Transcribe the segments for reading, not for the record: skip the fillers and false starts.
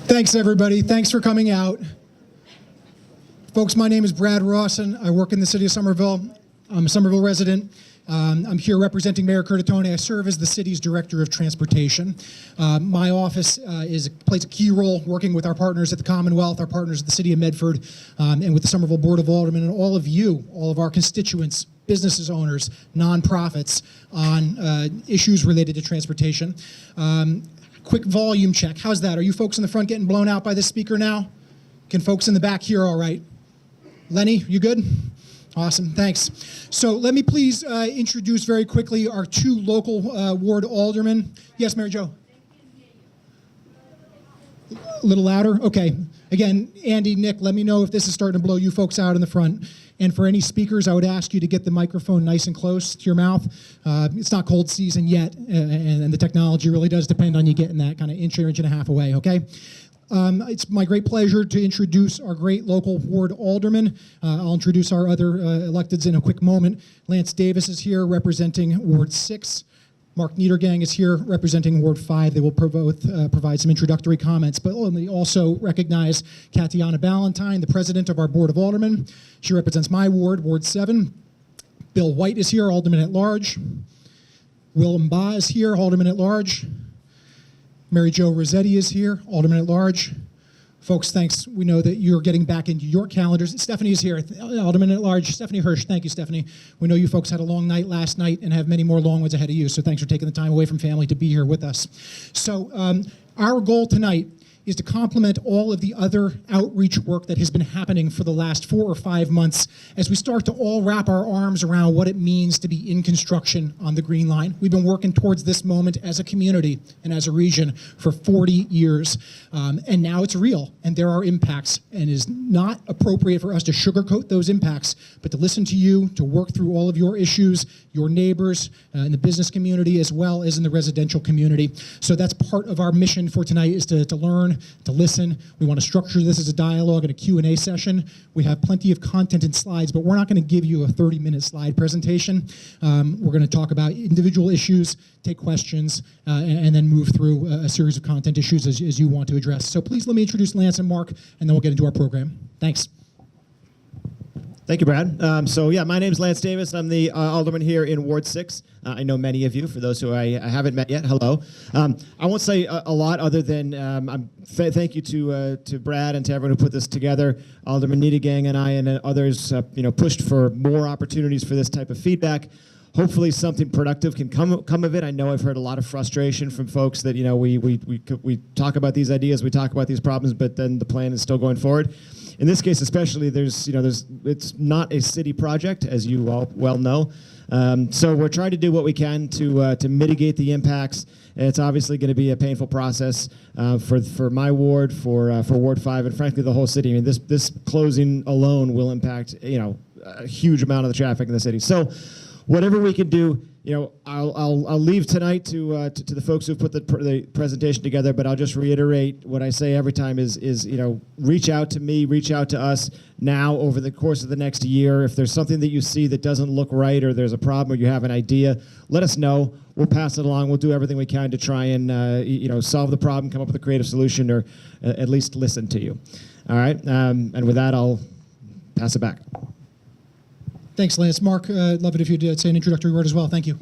Thanks, everybody. Thanks for coming out. Folks, my name is Brad Rawson. I work in the city of Somerville. I'm a Somerville resident. I'm here representing Mayor Curtatone. I serve as the city's Director of Transportation. My office plays a key role working with our partners at the Commonwealth, our partners at the City of Medford, and with the Somerville Board of Aldermen, and all of you, all of our constituents, businesses owners, nonprofits, on issues related to transportation. Quick volume check. How's that? Are you folks in the front getting blown out by this speaker now? Can folks in the back hear all right? Lenny, you good? Awesome, thanks. So let me please introduce very quickly our two local ward aldermen. Yes, Mary Jo? A little louder? Okay. Again, Andy, Nick, let me know if this is starting to blow you folks out in the front. And for any speakers, I would ask you to get the microphone nice and close to your mouth. It's not cold season yet, and the technology really does depend on you getting that kind of inch or inch and a half away, okay? It's my great pleasure to introduce our great local ward aldermen. I'll introduce our other electeds in a quick moment. Lance Davis is here representing Ward 6. Mark Niedergang is here representing Ward 5. They will both provide some introductory comments, but let me also recognize Tatiana Ballantyne, the president of our Board of Aldermen. She represents my ward, Ward 7. Bill White is here, Alderman at Large. Willem Ba is here, Alderman at Large. Mary Jo Rossetti is here, Alderman at Large. Folks, thanks. We know that you're getting back into your calendars. Stephanie is here, Alderman at Large. Stephanie Hirsch, thank you, Stephanie. We know you folks had a long night last night and have many more long ones ahead of you, so thanks for taking the time away from family to be here with us. So our goal tonight is to complement all of the other outreach work that has been happening for the last 4 or 5 months as we start to all wrap our arms around what it means to be in construction on the Green Line. We've been working towards this moment as a community and as a region for 40 years, and now it's real, and there are impacts, and it is not appropriate for us to sugarcoat those impacts, but to listen to you, to work through all of your issues, your neighbors, in the business community as well as in the residential community. So that's part of our mission for tonight, is to learn, to listen. We want to structure this as a dialogue and a Q&A session. We have plenty of content and slides, but we're not going to give you a 30-minute slide presentation. We're going to talk about individual issues, take questions, and then move through a series of content issues as you want to address. So please let me introduce Lance and Mark, and then we'll get into our program. Thanks. Thank you, Brad. My name's Lance Davis. I'm the alderman here in Ward 6. I know many of you. For those who I haven't met yet, hello. I won't say a lot other than thank you to Brad and to everyone who put this together. Alderman Niedergang and I and others pushed for more opportunities for this type of feedback. Hopefully something productive can come of it. I know I've heard a lot of frustration from folks that we talk about these ideas, we talk about these problems, but then the plan is still going forward. In this case especially, it's not a city project, as you all well know. So we're trying to do what we can to mitigate the impacts. It's obviously going to be a painful process for my ward, for Ward 5, and frankly the whole city. I mean, this closing alone will impact a huge amount of the traffic in the city. So whatever we can do, I'll leave tonight to the folks who've put the presentation together, but I'll just reiterate what I say every time is reach out to me, reach out to us now over the course of the next year. If there's something that you see that doesn't look right, or there's a problem, or you have an idea, let us know. We'll pass it along. We'll do everything we can to try and solve the problem, come up with a creative solution, or at least listen to you. All right, and with that, I'll pass it back. Thanks, Lance. Mark, I'd love it if you'd say an introductory word as well. Thank you.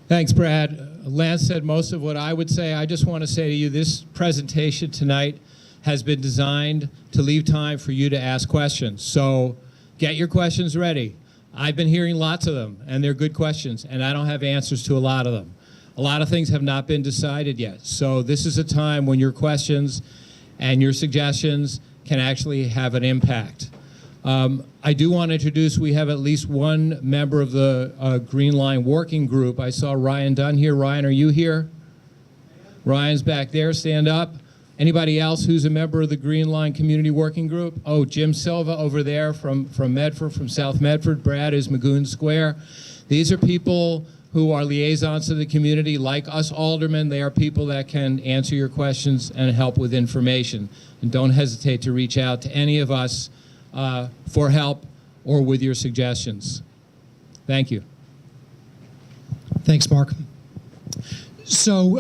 Thanks, Brad. Lance said most of what I would say. I just want to say to you, this presentation tonight has been designed to leave time for you to ask questions. So get your questions ready. I've been hearing lots of them, and they're good questions, and I don't have answers to a lot of them. A lot of things have not been decided yet. So this is a time when your questions and your suggestions can actually have an impact. I do want to introduce, we have at least one member of the Green Line Working Group. I saw Ryan Dunn here. Ryan, are you here? Ryan's back there. Stand up. Anybody else who's a member of the Green Line Community Working Group? Oh, Jim Silva over there from Medford, from South Medford. Brad is Magoon Square. These are people who are liaisons to the community, like us aldermen. They are people that can answer your questions and help with information. And don't hesitate to reach out to any of us for help or with your suggestions. Thank you. Thanks, Mark. So,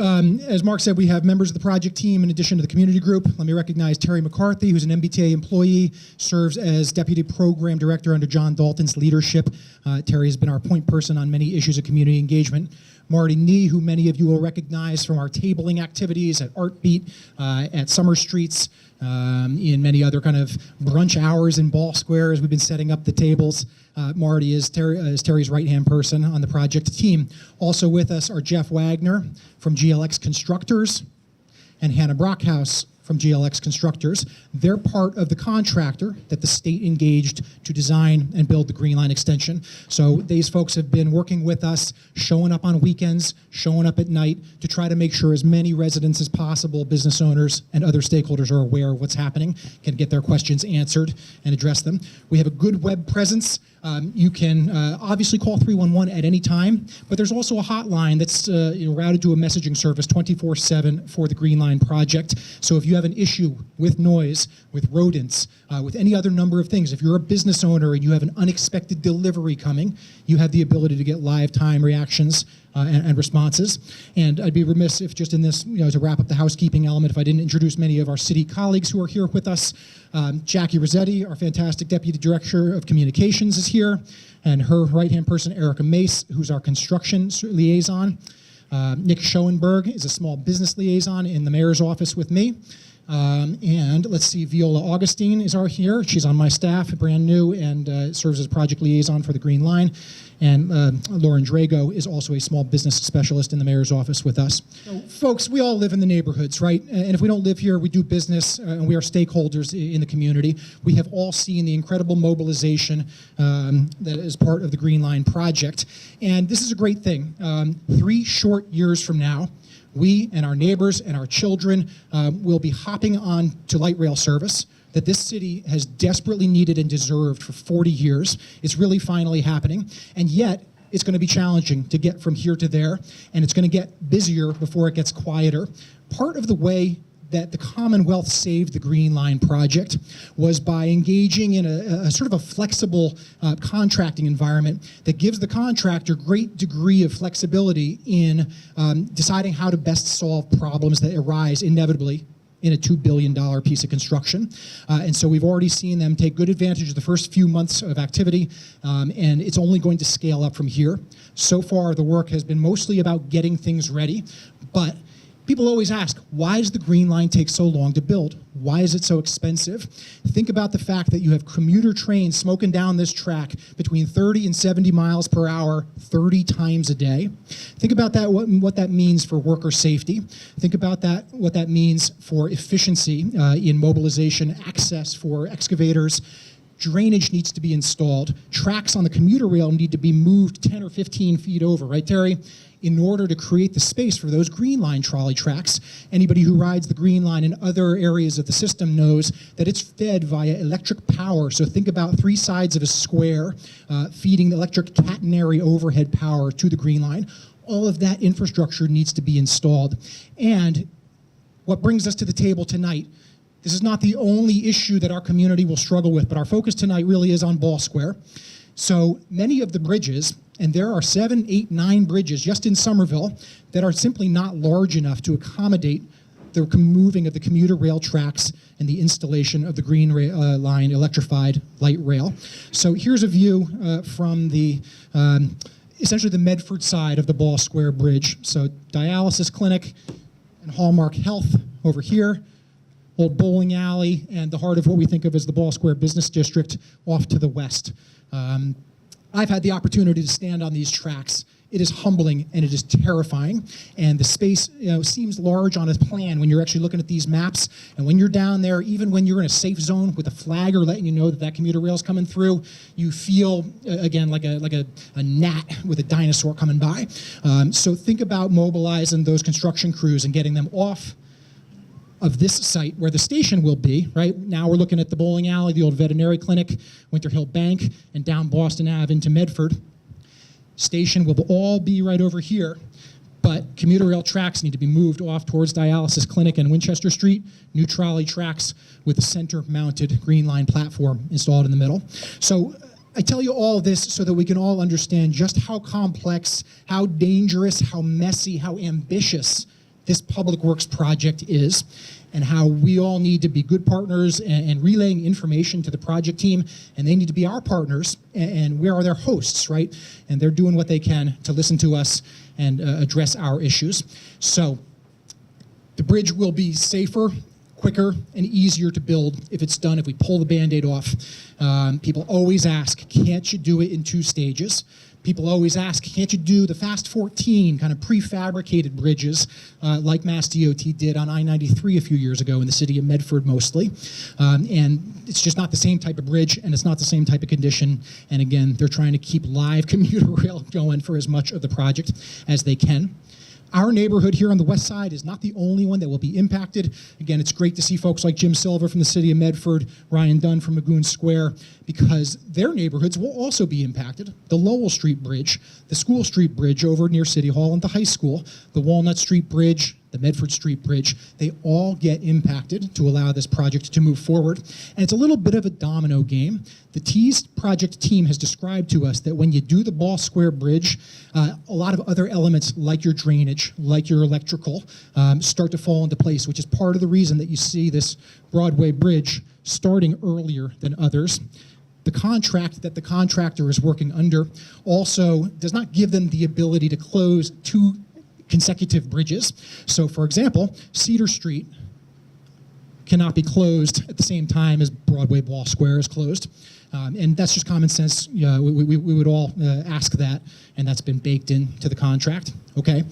as Mark said, we have members of the project team in addition to the community group. Let me recognize Terry McCarthy, who's an MBTA employee, serves as Deputy Program Director under John Dalton's leadership. Terry has been our point person on many issues of community engagement. Marty Nee, who many of you will recognize from our tabling activities at Artbeat, at Summer Streets, in many other kind of brunch hours in Ball Square as we've been setting up the tables. Marty is Terry's right-hand person on the project team. Also with us are Jeff Wagner from GLX Constructors and Hannah Brockhouse from GLX Constructors. They're part of the contractor that the state engaged to design and build the Green Line extension. So these folks have been working with us, showing up on weekends, showing up at night to try to make sure as many residents as possible, business owners and other stakeholders are aware of what's happening, can get their questions answered and address them. We have a good web presence. You can obviously call 311 at any time, but there's also a hotline that's routed to a messaging service 24/7 for the Green Line project. So if you have an issue with noise, with rodents, with any other number of things, if you're a business owner and you have an unexpected delivery coming, you have the ability to get live time reactions and responses. And I'd be remiss if just in this, to wrap up the housekeeping element, if I didn't introduce many of our city colleagues who are here with us. Jackie Rossetti, our fantastic Deputy Director of Communications, is here, and her right-hand person, Erica Mace, who's our construction liaison. Nick Schoenberg is a small business liaison in the mayor's office with me. And let's see, Viola Augustine is here. She's on my staff, brand new, and serves as project liaison for the Green Line. And Lauren Drago is also a small business specialist in the mayor's office with us. So, folks, we all live in the neighborhoods, right? And if we don't live here, we do business, and we are stakeholders in the community. We have all seen the incredible mobilization that is part of the Green Line project. And this is a great thing. 3 short years from now, we and our neighbors and our children will be hopping on to light rail service that this city has desperately needed and deserved for 40 years. It's really finally happening. And yet, it's going to be challenging to get from here to there, and it's going to get busier before it gets quieter. Part of the way that the Commonwealth saved the Green Line project was by engaging in a sort of a flexible contracting environment that gives the contractor great degree of flexibility in deciding how to best solve problems that arise inevitably in a $2 billion piece of construction. And so we've already seen them take good advantage of the first few months of activity, and it's only going to scale up from here. So far, the work has been mostly about getting things ready, but people always ask, why does the Green Line take so long to build? Why is it so expensive? Think about the fact that you have commuter trains smoking down this track between 30 and 70 miles per hour 30 times a day. Think about that, what that means for worker safety. Think about that, what that means for efficiency in mobilization, access for excavators. Drainage needs to be installed. Tracks on the commuter rail need to be moved 10 or 15 feet over, right, Terry? In order to create the space for those Green Line trolley tracks. Anybody who rides the Green Line in other areas of the system knows that it's fed via electric power. So think about 3 sides of a square feeding the electric catenary overhead power to the Green Line. All of that infrastructure needs to be installed. And what brings us to the table tonight, this is not the only issue that our community will struggle with, but our focus tonight really is on Ball Square. So many of the bridges, and there are 7, 8, 9 bridges just in Somerville that are simply not large enough to accommodate the moving of the commuter rail tracks and the installation of the Green Line electrified light rail. So here's a view from the essentially the Medford side of the Ball Square Bridge. So dialysis clinic and Hallmark Health over here, old bowling alley, and the heart of what we think of as the Ball Square Business District off to the west. I've had the opportunity to stand on these tracks. It is humbling and it is terrifying. And the space seems large on a plan when you're actually looking at these maps. And when you're down there, even when you're in a safe zone with a flagger letting you know that that commuter rail is coming through, you feel, again, like a gnat with a dinosaur coming by. So think about mobilizing those construction crews and getting them off of this site where the station will be, right? Now we're looking at the bowling alley, the old veterinary clinic, Winter Hill Bank, and down Boston Ave into Medford. Station will all be right over here, but commuter rail tracks need to be moved off towards dialysis clinic and Winchester Street, new trolley tracks with a center-mounted Green Line platform installed in the middle. So I tell you all this so that we can all understand just how complex, how dangerous, how messy, how ambitious this public works project is, and how we all need to be good partners and relaying information to the project team, and they need to be our partners, and we are their hosts, right? And they're doing what they can to listen to us and address our issues. So the bridge will be safer, quicker, and easier to build if it's done, if we pull the Band-Aid off. People always ask, can't you do it in 2 stages? People always ask, can't you do the Fast 14 kind of prefabricated bridges like Mass DOT did on I-93 a few years ago in the city of Medford mostly? And it's just not the same type of bridge, and it's not the same type of condition. And again, they're trying to keep live commuter rail going for as much of the project as they can. Our neighborhood here on the west side is not the only one that will be impacted. Again, it's great to see folks like Jim Silver from the city of Medford, Ryan Dunn from Magoon Square, because their neighborhoods will also be impacted. The Lowell Street Bridge, the School Street Bridge over near City Hall and the high school, the Walnut Street Bridge, the Medford Street Bridge, they all get impacted to allow this project to move forward. And it's a little bit of a domino game. The T's project team has described to us that when you do the Ball Square Bridge, a lot of other elements like your drainage, like your electrical, start to fall into place, which is part of the reason that you see this Broadway Bridge starting earlier than others. The contract that the contractor is working under also does not give them the ability to close 2 consecutive bridges. So for example, Cedar Street cannot be closed at the same time as Broadway Ball Square is closed. And that's just common sense. We would all ask that, and that's been baked into the contract. Okay,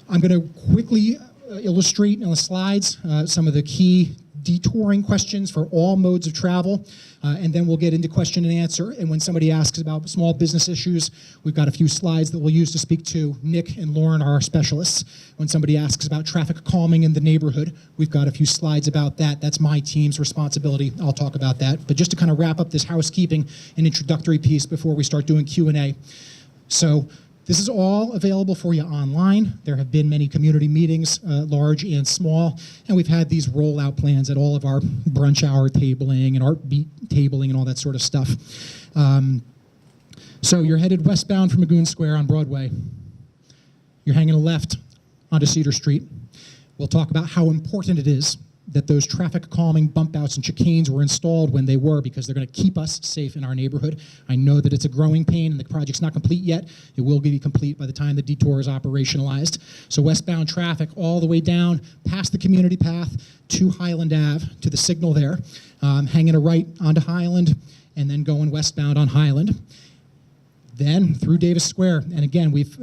I'm going to quickly illustrate on the slides some of the key detouring questions for all modes of travel, and then we'll get into question and answer. And when somebody asks about small business issues, we've got a few slides that we'll use to speak to. Nick and Lauren are our specialists. When somebody asks about traffic calming in the neighborhood, we've got a few slides about that. That's my team's responsibility. I'll talk about that. But just to kind of wrap up this housekeeping and introductory piece before we start doing Q&A. So this is all available for you online. There have been many community meetings, large and small, and we've had these rollout plans at all of our brunch hour tabling and art beat tabling and all that sort of stuff. So you're headed westbound from Magoon Square on Broadway. You're hanging a left onto Cedar Street. We'll talk about how important it is that those traffic calming bump outs and chicanes were installed when they were, because they're going to keep us safe in our neighborhood. I know that it's a growing pain and the project's not complete yet. It will be complete by the time the detour is operationalized. So westbound traffic all the way down past the community path to Highland Ave, to the signal there, hanging a right onto Highland, and then going westbound on Highland. Then through Davis Square. And again, we've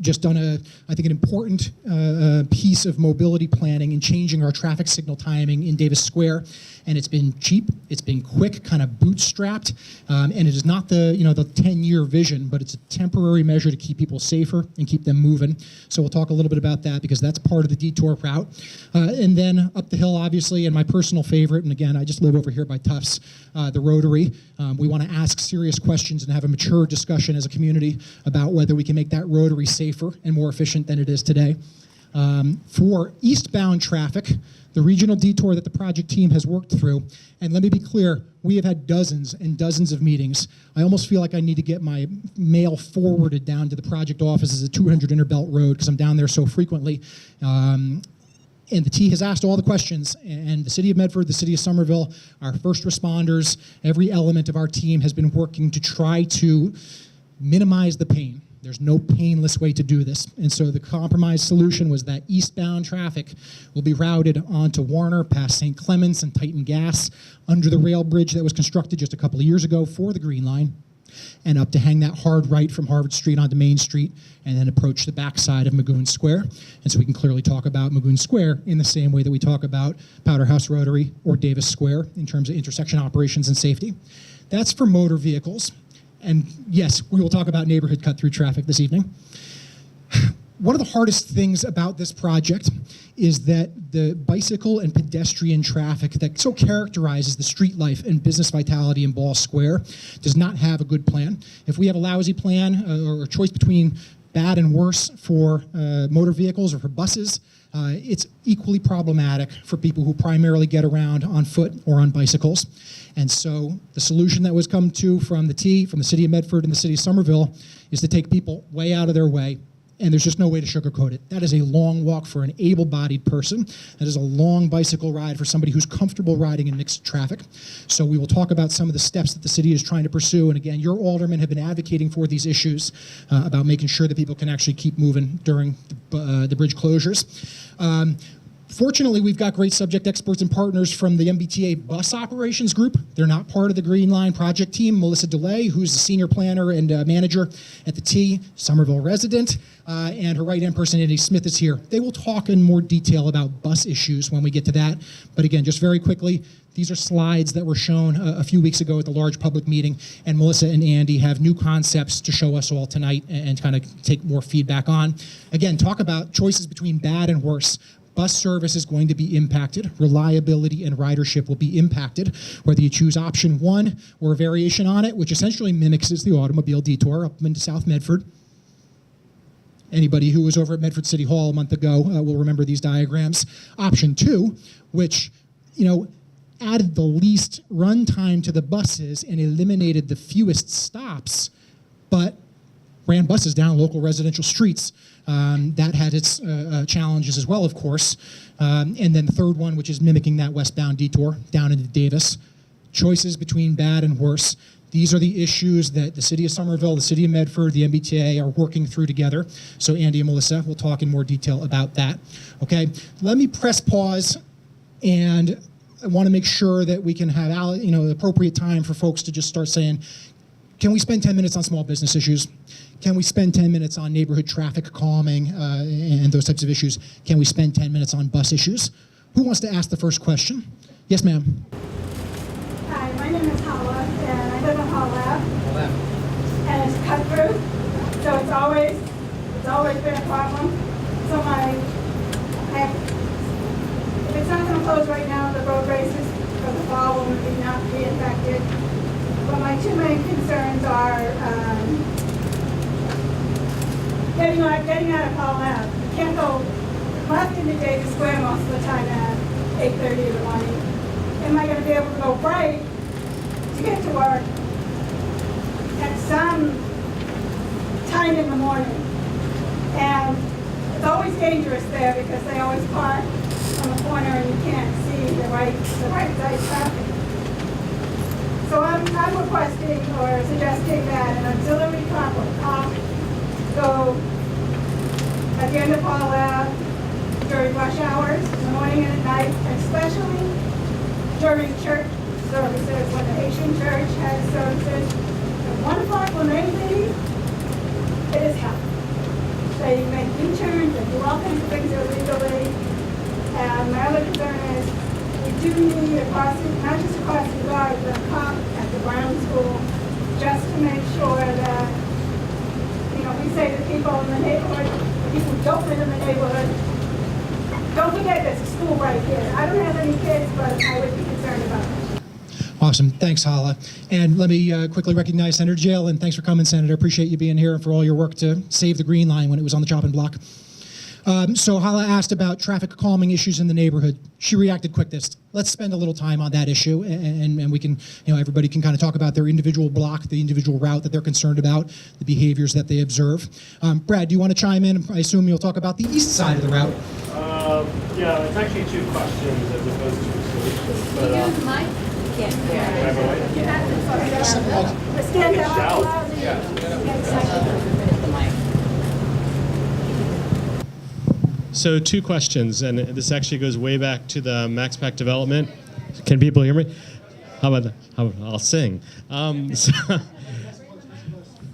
just done I think an important piece of mobility planning and changing our traffic signal timing in Davis Square. And it's been cheap, it's been quick, kind of bootstrapped, and it is not the 10-year vision, but it's a temporary measure to keep people safer and keep them moving. So we'll talk a little bit about that, because that's part of the detour route. And then up the hill, obviously, and my personal favorite, and again, I just live over here by Tufts, the Rotary. We want to ask serious questions and have a mature discussion as a community about whether we can make that Rotary safer and more efficient than it is today. For eastbound traffic, the regional detour that the project team has worked through, and let me be clear, we have had dozens and dozens of meetings. I almost feel like I need to get my mail forwarded down to the project offices at 200 Interbelt Road, because I'm down there so frequently. And the T has asked all the questions, and the city of Medford, the city of Somerville, our first responders, every element of our team has been working to try to minimize the pain. There's no painless way to do this. And so the compromise solution was that eastbound traffic will be routed onto Warner, past St. Clements and Titan Gas, under the rail bridge that was constructed just a couple of years ago for the Green Line, and up to hang that hard right from Harvard Street onto Main Street, and then approach the backside of Magoon Square. And so we can clearly talk about Magoon Square in the same way that we talk about Powder House Rotary or Davis Square in terms of intersection operations and safety. That's for motor vehicles. And yes, we will talk about neighborhood cut-through traffic this evening. One of the hardest things about this project is that the bicycle and pedestrian traffic that so characterizes the street life and business vitality in Ball Square does not have a good plan. If we have a lousy plan or a choice between bad and worse for motor vehicles or for buses. It's equally problematic for people who primarily get around on foot or on bicycles. And so the solution that was come to from the city of Medford and the city of Somerville is to take people way out of their way. And there's just no way to sugarcoat it. That is a long walk for an able-bodied person. That is a long bicycle ride for somebody who's comfortable riding in mixed traffic. So we will talk about some of the steps that the city is trying to pursue. And again, your aldermen have been advocating for these issues about making sure that people can actually keep moving during the bridge closures. Fortunately, we've got great subject experts and partners from the MBTA bus operations group. They're not part of the Green Line project team. Melissa DeLay, who's the senior planner and manager at the T, Somerville resident, and her right-hand person, Andy Smith, is here. They will talk in more detail about bus issues when we get to that. But again, just very quickly, these are slides that were shown a few weeks ago at the large public meeting, and Melissa and Andy have new concepts to show us all tonight and kind of take more feedback on. Again, talk about choices between bad and worse. Bus service is going to be impacted. Reliability and ridership will be impacted, whether you choose option 1 or a variation on it, which essentially mimics the automobile detour up into South Medford. Anybody who was over at Medford City Hall a month ago will remember these diagrams. Option 2, which, added the least run time to the buses and eliminated the fewest stops, but ran buses down local residential streets. That had its challenges as well, of course. And then the third one, which is mimicking that westbound detour down into Davis. Choices between bad and worse. These are the issues that the city of Somerville, the city of Medford, the MBTA are working through together. So Andy and Melissa will talk in more detail about that. Okay, let me press pause, and I want to make sure that we can have the appropriate time for folks to just start saying, can we spend 10 minutes on small business issues? Can we spend 10 minutes on neighborhood traffic calming and those types of issues? Can we spend 10 minutes on bus issues? Who wants to ask the first question? Yes, ma'am. Hi, my name is Hala, and I live on Hall Ave. And it's cut through, so it's always been a problem. So if it's not going to close right now, the road races for the fall will not be affected. But my two main concerns are getting out of Hall Ave. You can't go left into Davis Square most of the time at 8:30 in the morning. Am I going to be able to go right to get to work at some time in the morning? And it's always dangerous there because they always park on the corner and you can't see the right side traffic. So I'm requesting or suggesting that an auxiliary cop go at the end of Hall Ave during rush hours, in the morning and at night, especially during church services, when the Haitian church has services. At 1 o'clock when they leave, it is hell. They make U-turns and do all kinds of things illegally. And my other concern is we do need not just a crossing guard, but a cop at the Brown School, just to make sure that, we say to people in the neighborhood, people who don't live in the neighborhood, don't forget there's a school right here. I don't have any kids, but I would be concerned about it. Awesome. Thanks, Hala. And let me quickly recognize Senator Jill, and thanks for coming, Senator. Appreciate you being here and for all your work to save the Green Line when it was on the chopping block. So Hala asked about traffic calming issues in the neighborhood. She reacted quickest. Let's spend a little time on that issue, and we can, everybody can kind of talk about their individual block, the individual route that they're concerned about, the behaviors that they observe. Brad, do you want to chime in? I assume you'll talk about the east side of the route. Yeah, it's actually 2 questions as opposed to a solution. But, Use the mic? Yeah. You have to stand out. So 2 questions, and this actually goes way back to the Max Pack development. Can people hear me? How about that? I'll sing.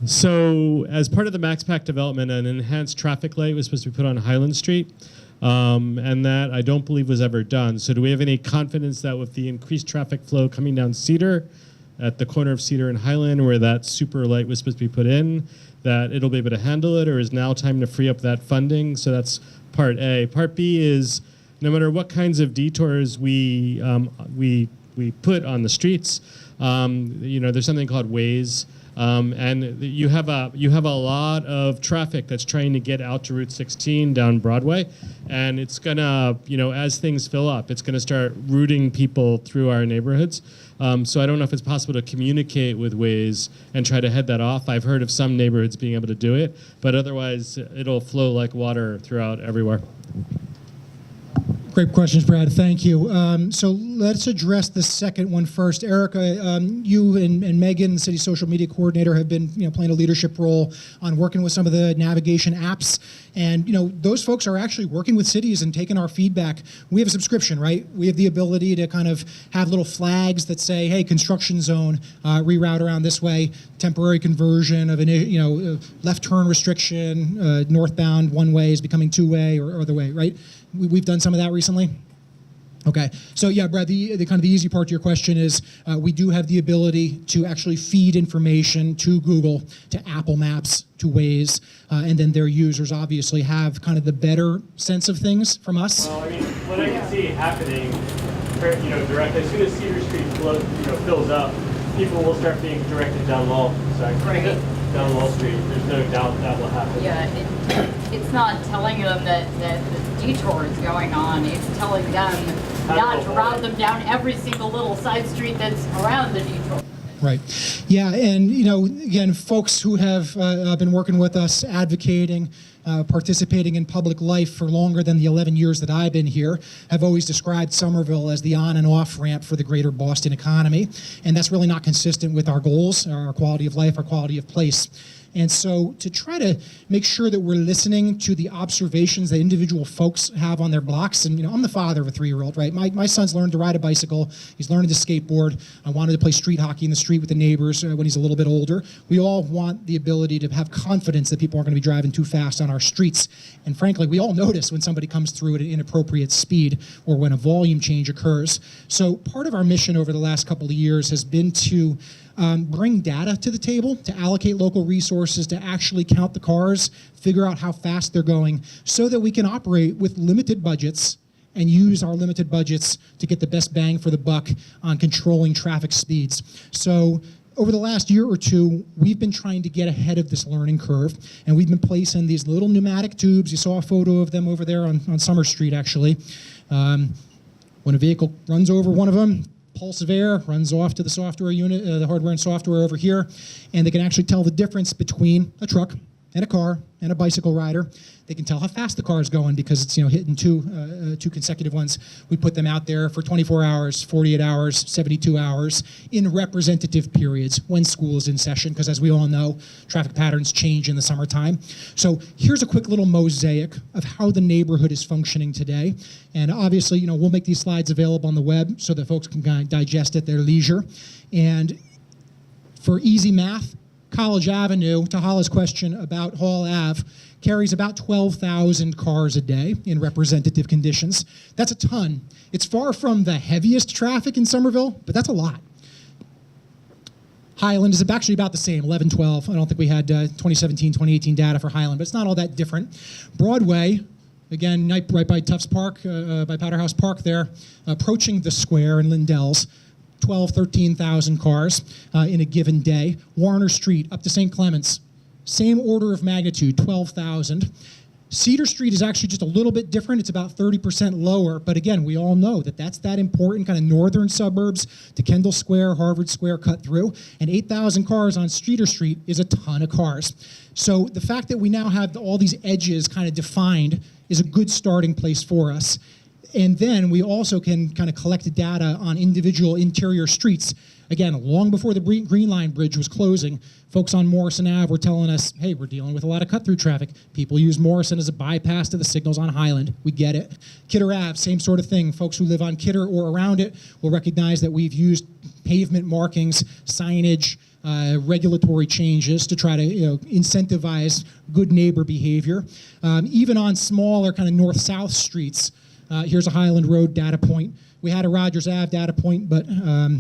So as part of the Max Pack development, an enhanced traffic light was supposed to be put on Highland Street, and that I don't believe was ever done. So do we have any confidence that with the increased traffic flow coming down Cedar, at the corner of Cedar and Highland, where that super light was supposed to be put in, that it'll be able to handle it, or is now time to free up that funding? So that's part A. Part B is, no matter what kinds of detours we put on the streets, there's something called Waze And you have a lot of traffic that's trying to get out to Route 16 down Broadway, and it's gonna, as things fill up, it's gonna start routing people through our neighborhoods. So I don't know if it's possible to communicate with Waze and try to head that off. I've heard of some neighborhoods being able to do it, but otherwise it'll flow like water throughout everywhere. Great questions, Brad. Thank you. So let's address the second one first. Erica, you and Megan, the city social media coordinator, have been playing a leadership role on working with some of the navigation apps. And those folks are actually working with cities and taking our feedback. We have a subscription, right? We have the ability to kind of have little flags that say, hey, construction zone, reroute around this way, temporary conversion of an left turn restriction, northbound one way is becoming two way or other way, right? We've done some of that recently. Okay, so yeah, Brad, the kind of the easy part to your question is we do have the ability to actually feed information to Google, to Apple Maps, to Waze, and then their users obviously have kind of the better sense of things from us. Well, I mean, what I can see happening, directly as soon as Cedar Street fills up, people will start being directed down Law. Right. Down Wall Street. There's no doubt that will happen. Yeah, it's not telling them that the detour is going on. It's telling them not to route them down every single little side street that's around the detour. Right. Yeah, and again, folks who have been working with us, advocating, participating in public life for longer than the 11 years that I've been here, have always described Somerville as the on and off ramp for the greater Boston economy, and that's really not consistent with our goals, our quality of life, our quality of place. And so to try to make sure that we're listening to the observations that individual folks have on their blocks, and I'm the father of a 3-year-old, right? My son's learned to ride a bicycle, he's learning to skateboard. I wanted to play street hockey in the street with the neighbors when he's a little bit older. We all want the ability to have confidence that people aren't going to be driving too fast on our streets. And frankly, we all notice when somebody comes through at an inappropriate speed or when a volume change occurs. So part of our mission over the last couple of years has been to bring data to the table, to allocate local resources, to actually count the cars, figure out how fast they're going, so that we can operate with limited budgets and use our limited budgets to get the best bang for the buck on controlling traffic speeds. So over the last year or two, we've been trying to get ahead of this learning curve, and we've been placing these little pneumatic tubes. You saw a photo of them over there on Summer Street, actually. When a vehicle runs over one of them, pulse of air runs off to the software unit, the hardware and software over here, and they can actually tell the difference between a truck and a car and a bicycle rider. They can tell how fast the car is going because it's hitting two consecutive ones. We put them out there for 24 hours, 48 hours, 72 hours in representative periods when school is in session, because as we all know, traffic patterns change in the summertime. So here's a quick little mosaic of how the neighborhood is functioning today. And obviously, we'll make these slides available on the web so that folks can kind of digest at their leisure. And for easy math, College Avenue, to Hala's question about Hall Ave, carries about 12,000 cars a day in representative conditions. That's a ton. It's far from the heaviest traffic in Somerville, but that's a lot. Highland is actually about the same, 11, 12. I don't think we had 2017, 2018 data for Highland, but it's not all that different. Broadway, again, right by Tufts Park, by Powderhouse Park there, approaching the square in Lindell's, 12, 13,000 cars in a given day. Warner Street up to St. Clements, same order of magnitude, 12,000. Cedar Street is actually just a little bit different. It's about 30% lower, but again, we all know that that's that important kind of northern suburbs to Kendall Square, Harvard Square cut through, and 8,000 cars on Cedar Street is a ton of cars. So the fact that we now have all these edges kind of defined is a good starting place for us. And then we also can kind of collect data on individual interior streets. Again, long before the Green Line Bridge was closing, folks on Morrison Ave were telling us, hey, we're dealing with a lot of cut-through traffic. People use Morrison as a bypass to the signals on Highland. We get it. Kidder Ave, same sort of thing. Folks who live on Kidder or around it will recognize that we've used pavement markings, signage, regulatory changes to try to incentivize good neighbor behavior. Even on smaller kind of north-south streets, here's a Highland Road data point. We had a Rogers Ave data point, but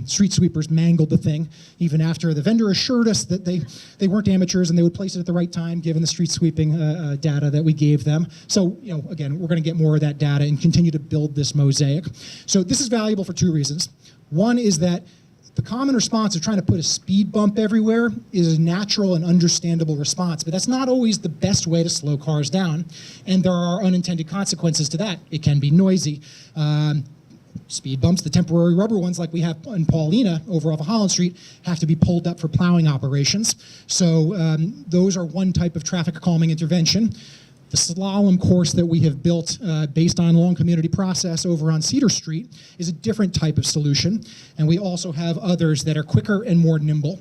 street sweepers mangled the thing, even after the vendor assured us that they weren't amateurs and they would place it at the right time, given the street sweeping data that we gave them. So, again, we're going to get more of that data and continue to build this mosaic. So this is valuable for two reasons. One is that The common response of trying to put a speed bump everywhere is a natural and understandable response, but that's not always the best way to slow cars down, and there are unintended consequences to that. It can be noisy. Speed bumps, the temporary rubber ones like we have in Paulina over off of Holland Street, have to be pulled up for plowing operations. So those are one type of traffic calming intervention. The slalom course that we have built based on long community process over on Cedar Street is a different type of solution. And we also have others that are quicker and more nimble.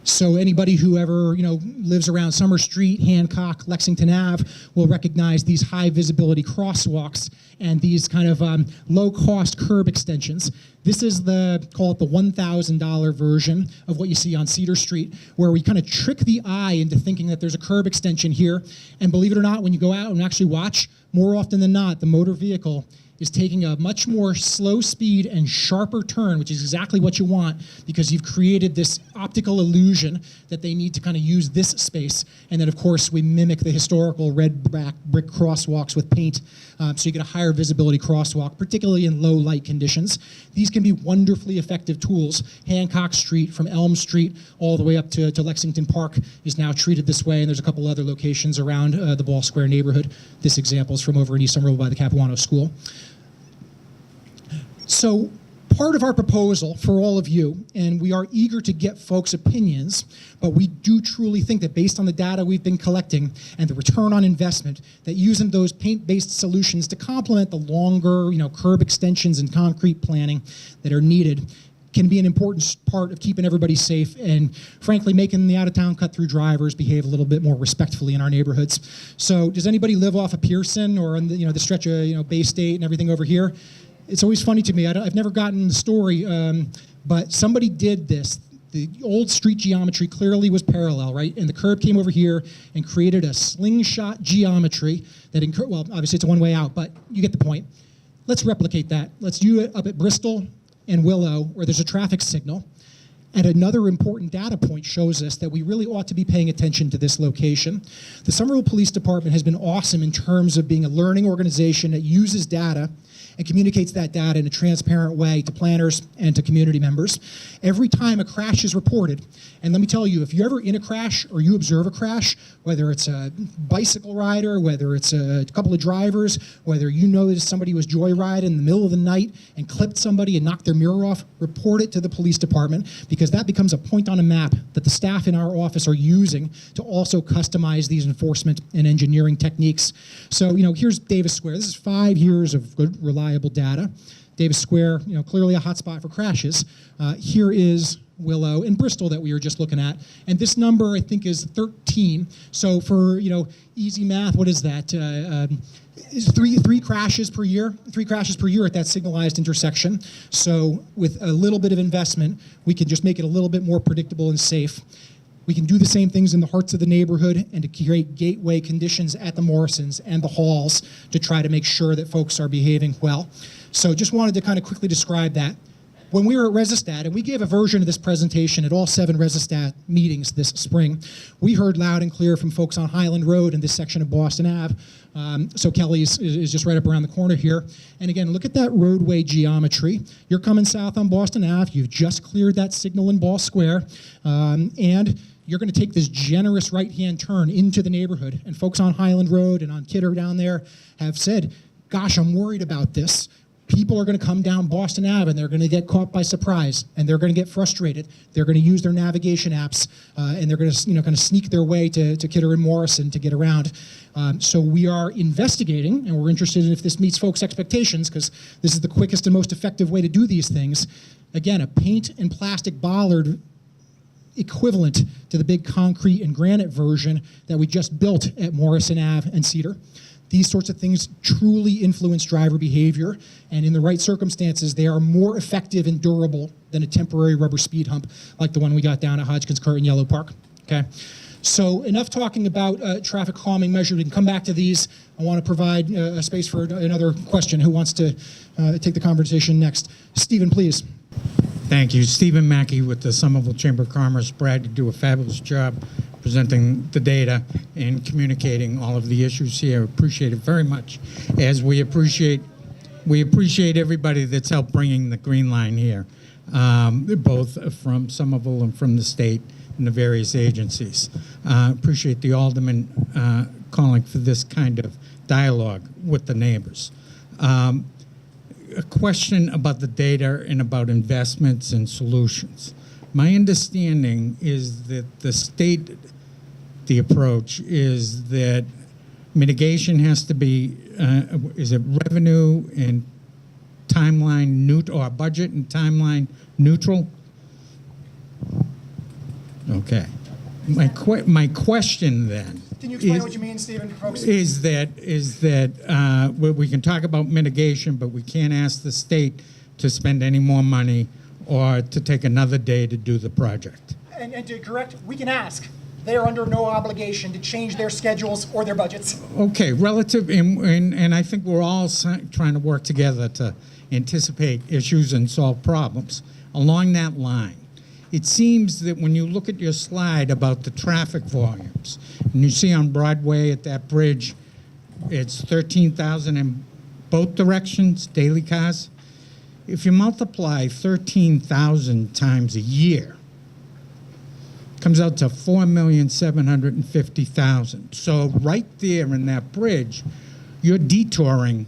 So anybody who ever, lives around Summer Street, Hancock, Lexington Ave will recognize these high visibility crosswalks and these kind of low cost curb extensions. This is call it the $1,000 version of what you see on Cedar Street, where we kind of trick the eye into thinking that there's a curb extension here. And believe it or not, when you go out and actually watch, more often than not, the motor vehicle is taking a much more slow speed and sharper turn, which is exactly what you want, because you've created this optical illusion that they need to kind of use this space. And then, of course, we mimic the historical red brick crosswalks with paint, so you get a higher visibility crosswalk, particularly in low light conditions. These can be wonderfully effective tools. Hancock Street from Elm Street all the way up to Lexington Park is now treated this way, and there's a couple other locations around the Ball Square neighborhood. This example is from over in East Somerville by the Capuano School. So part of our proposal for all of you, and we are eager to get folks' opinions, but we do truly think that based on the data we've been collecting and the return on investment, that using those paint-based solutions to complement the longer, curb extensions and concrete planning that are needed can be an important part of keeping everybody safe and, frankly, making the out-of-town cut-through drivers behave a little bit more respectfully in our neighborhoods. So does anybody live off of Pearson or on the stretch of Bay State and everything over here? It's always funny to me. I've never gotten the story, but somebody did this. The old street geometry clearly was parallel, right? And the curb came over here and created a slingshot geometry that, well, obviously it's a one-way out, but you get the point. Let's replicate that. Let's do it up at Bristol and Willow, where there's a traffic signal. And another important data point shows us that we really ought to be paying attention to this location. The Somerville Police Department has been awesome in terms of being a learning organization that uses data and communicates that data in a transparent way to planners and to community members. Every time a crash is reported, and let me tell you, if you're ever in a crash or you observe a crash, whether it's a bicycle rider, whether it's a couple of drivers, whether you know that somebody was joyriding in the middle of the night and clipped somebody and knocked their mirror off, report it to the police department, because that becomes a point on a map that the staff in our office are using to also customize these enforcement and engineering techniques. So, here's Davis Square. This is 5 years of good, reliable data. Davis Square, clearly a hot spot for crashes. Here is Willow and Bristol that we were just looking at. And this number, I think, is 13. So for, easy math, what is that? Is three crashes per year? 3 crashes per year at that signalized intersection. So with a little bit of investment, we can just make it a little bit more predictable and safe. We can do the same things in the hearts of the neighborhood and to create gateway conditions at the Morrisons and the Halls to try to make sure that folks are behaving well. So just wanted to kind of quickly describe that. When we were at Resistat, and we gave a version of this presentation at all 7 Resistat meetings this spring, we heard loud and clear from folks on Highland Road in this section of Boston Ave. So Kelly's is just right up around the corner here. And again, look at that roadway geometry. You're coming south on Boston Ave. You've just cleared that signal in Ball Square. And you're going to take this generous right-hand turn into the neighborhood. And folks on Highland Road and on Kidder down there have said, gosh, I'm worried about this. People are going to come down Boston Ave and they're going to get caught by surprise and they're going to get frustrated. They're going to use their navigation apps and they're going to, kind of sneak their way to Kidder and Morrison to get around. So we are investigating, and we're interested in if this meets folks' expectations, because this is the quickest and most effective way to do these things. Again, a paint and plastic bollard equivalent to the big concrete and granite version that we just built at Morrison Ave and Cedar. These sorts of things truly influence driver behavior, and in the right circumstances, they are more effective and durable than a temporary rubber speed hump like the one we got down at Hodgkins Court and Yellow Park. Okay, so enough talking about traffic calming measures. We can come back to these. I want to provide a space for another question. Who wants to take the conversation next? Stephen, please. Thank you. Stephen Mackey with the Somerville Chamber of Commerce. Brad, you do a fabulous job presenting the data and communicating all of the issues here. Appreciate it very much, as we appreciate We appreciate everybody that's helped bringing the Green Line here, both from Somerville and from the state and the various agencies. Appreciate the alderman calling for this kind of dialogue with the neighbors. A question about the data and about investments and solutions. My understanding is that the approach is that mitigation has to be, is it revenue and timeline neutral, or budget and timeline neutral? Okay. My question then. Can you explain what you mean, Stephen, for folks? Is that we can talk about mitigation, but we can't ask the state to spend any more money or to take another day to do the project. And to correct, we can ask. They are under no obligation to change their schedules or their budgets. Okay, relative, and I think we're all trying to work together to anticipate issues and solve problems. Along that line, it seems that when you look at your slide about the traffic volumes, and you see on Broadway at that bridge, it's 13,000 in both directions, daily cars. If you multiply 13,000 times a year, it comes out to 4,750,000. So right there in that bridge, you're detouring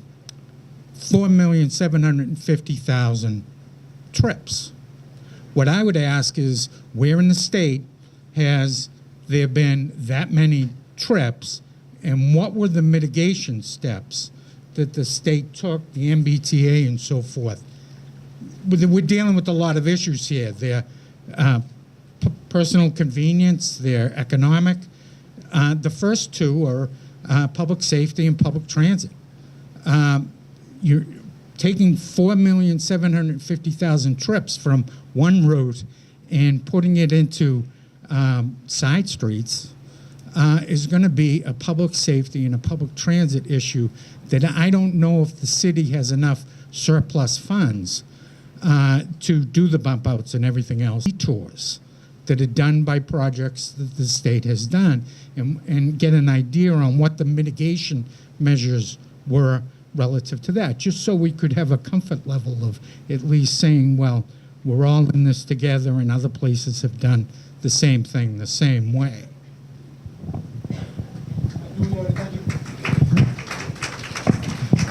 4,750,000 trips. What I would ask is, where in the state has there been that many trips, and what were the mitigation steps that the state took, the MBTA and so forth? We're dealing with a lot of issues here. They're personal convenience, they're economic. The first two are public safety and public transit. You're taking 4,750,000 trips from one route and putting it into side streets is going to be a public safety and a public transit issue that I don't know if the city has enough surplus funds to do the bump outs and everything else. Detours that are done by projects that the state has done, and get an idea on what the mitigation measures were relative to that, just so we could have a comfort level of at least saying, well, we're all in this together, and other places have done the same thing the same way.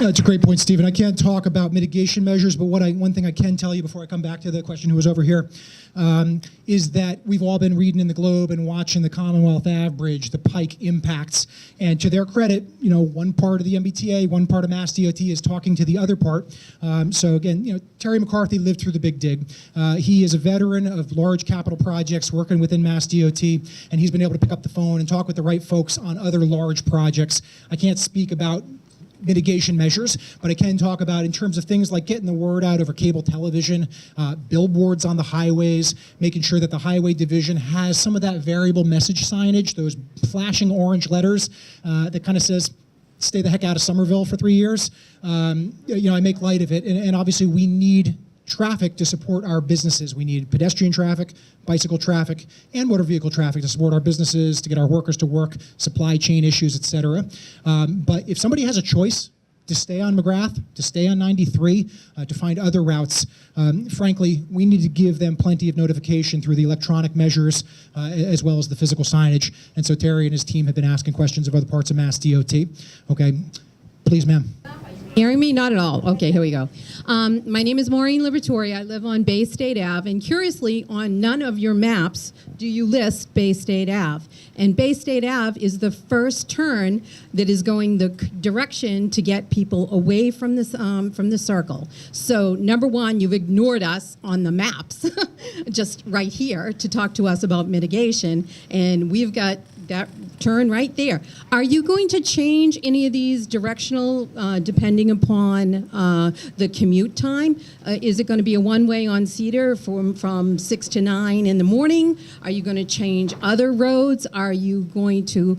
That's a great point, Stephen. I can't talk about mitigation measures, but one thing I can tell you before I come back to the question who was over here is that we've all been reading in the Globe and watching the Commonwealth Ave Bridge, the Pike impacts. And to their credit, you know, one part of the MBTA, one part of Mass DOT is talking to the other part. So again, you know, Terry McCarthy lived through the big dig. He is a veteran of large capital projects working within Mass DOT, and he's been able to pick up the phone and talk with the right folks on other large projects. I can't speak about mitigation measures, but I can talk about in terms of things like getting the word out over cable television, billboards on the highways, making sure that the highway division has some of that variable message signage, those flashing orange letters that kind of says, stay the heck out of Somerville for 3 years. You know, I make light of it, and obviously we need traffic to support our businesses. We need pedestrian traffic, bicycle traffic, and motor vehicle traffic to support our businesses, to get our workers to work, supply chain issues, et cetera. But if somebody has a choice to stay on McGrath, to stay on 93, to find other routes, frankly, we need to give them plenty of notification through the electronic measures as well as the physical signage. And so Terry and his team have been asking questions of other parts of Mass DOT. Okay, please, ma'am. Hearing me? Not at all. Okay, here we go. My name is Maureen Libertori. I live on Bay State Ave, and curiously, on none of your maps do you list Bay State Ave. And Bay State Ave is the first turn that is going the direction to get people away from this from the circle. So number one, you've ignored us on the maps, just right here, to talk to us about mitigation, and we've got that turn right there. Are you going to change any of these directional depending upon the commute time? Is it going to be a one-way on Cedar from 6 to 9 in the morning? Are you going to change other roads? Are you going to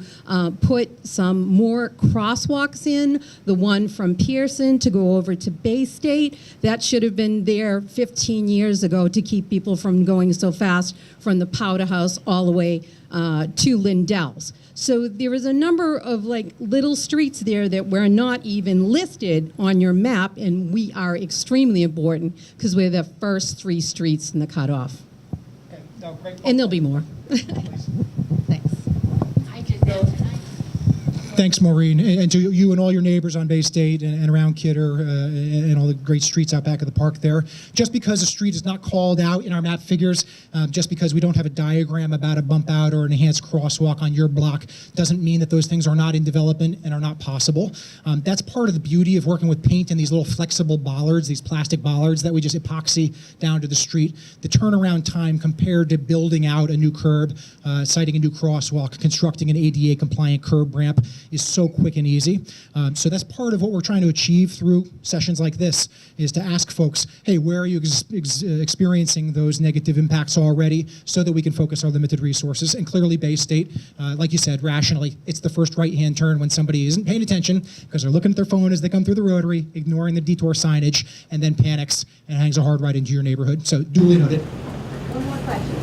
put some more crosswalks in? The one from Pearson to go over to Bay State? That should have been there 15 years ago to keep people from going so fast from the Powder House all the way to Lindell's. So there is a number of like little streets there that were not even listed on your map, and we are extremely important because we're the first 3 streets in the cutoff. Okay. No, great. And there'll be more. Thanks. I just said tonight. Thanks, Maureen, and to you and all your neighbors on Bay State and around Kidder and all the great streets out back of the park there. Just because a street is not called out in our map figures, just because we don't have a diagram about a bump out or an enhanced crosswalk on your block, doesn't mean that those things are not in development and are not possible. That's part of the beauty of working with paint and these little flexible bollards, these plastic bollards that we just epoxy down to the street. The turnaround time compared to building out a new curb, siting a new crosswalk, constructing an ADA compliant curb ramp is so quick and easy. So that's part of what we're trying to achieve through sessions like this, is to ask folks, hey, where are you experiencing those negative impacts already, so that we can focus our limited resources. And clearly Bay State, like you said, rationally, it's the first right-hand turn when somebody isn't paying attention because they're looking at their phone as they come through the rotary, ignoring the detour signage, and then panics and hangs a hard right into your neighborhood. So duly noted. One more question.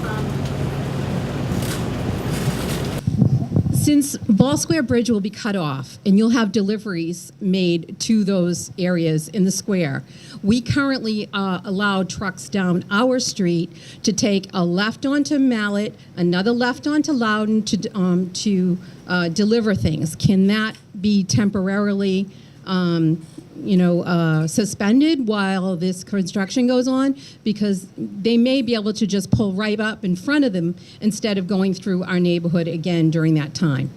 Since Ball Square Bridge will be cut off and you'll have deliveries made to those areas in the square, we currently allow trucks down our street to take a left onto Mallet, another left onto Loudon to deliver things. Can that be temporarily suspended while this construction goes on, because they may be able to just pull right up in front of them instead of going through our neighborhood again during that time.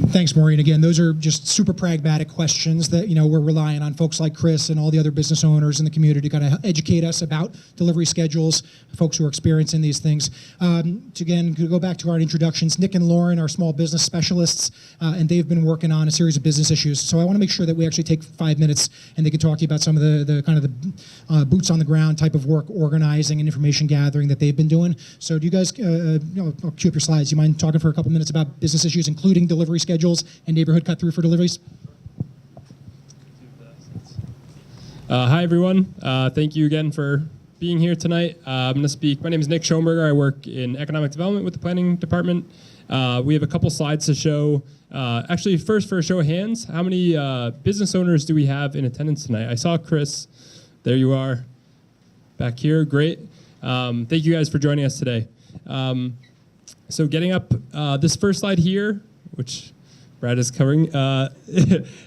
Thanks, Maureen. Again, those are just super pragmatic questions that, we're relying on folks like Chris and all the other business owners in the community to kind of educate us about delivery schedules, folks who are experiencing these things. To go back to our introductions, Nick and Lauren are small business specialists, and they've been working on a series of business issues. So I want to make sure that we actually take 5 minutes and they can talk to you about some of the kind of the boots on the ground type of work, organizing and information gathering that they've been doing. So do you guys, I'll cue up your slides. You mind talking for a couple minutes about business issues, including delivery schedules and neighborhood cut through for deliveries? Hi, everyone. Thank you again for being here tonight. I'm going to speak. My name is Nick Schoenberger. I work in economic development with the planning department. We have a couple slides to show. Actually, first, for a show of hands, how many business owners do we have in attendance tonight? I saw Chris. There you are, back here. Great. Thank you guys for joining us today. So getting up this first slide here, which Brad is covering,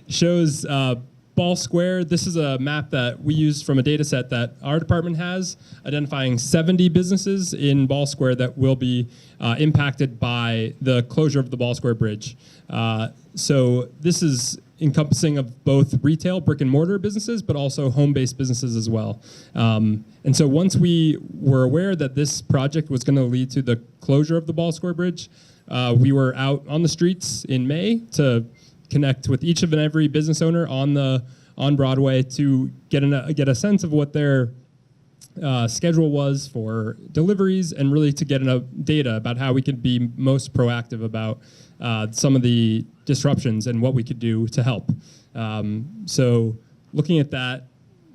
shows Ball Square. This is a map that we use from a data set that our department has, identifying 70 businesses in Ball Square that will be impacted by the closure of the Ball Square Bridge. So this is encompassing of both retail, brick and mortar businesses, but also home-based businesses as well. And so once we were aware that this project was going to lead to the closure of the Ball Square Bridge, we were out on the streets in May to connect with each and every business owner on Broadway to get a sense of what their schedule was for deliveries, and really to get enough data about how we could be most proactive about some of the disruptions and what we could do to help. So looking at that,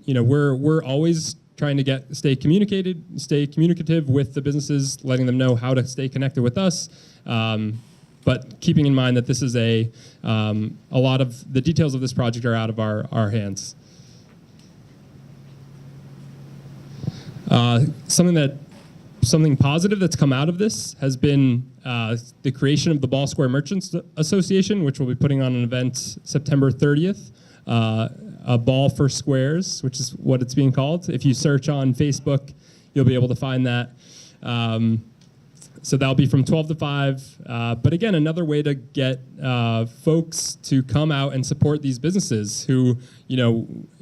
we're always trying to stay communicative with the businesses, letting them know how to stay connected with us. But keeping in mind that this is a lot of the details of this project are out of our hands. Something positive that's come out of this has been the creation of the Ball Square Merchants Association, which will be putting on an event September 30th, a Ball for Squares, which is what it's being called. If you search on Facebook, you'll be able to find that. So that'll be from 12 to 5. But again, another way to get folks to come out and support these businesses who,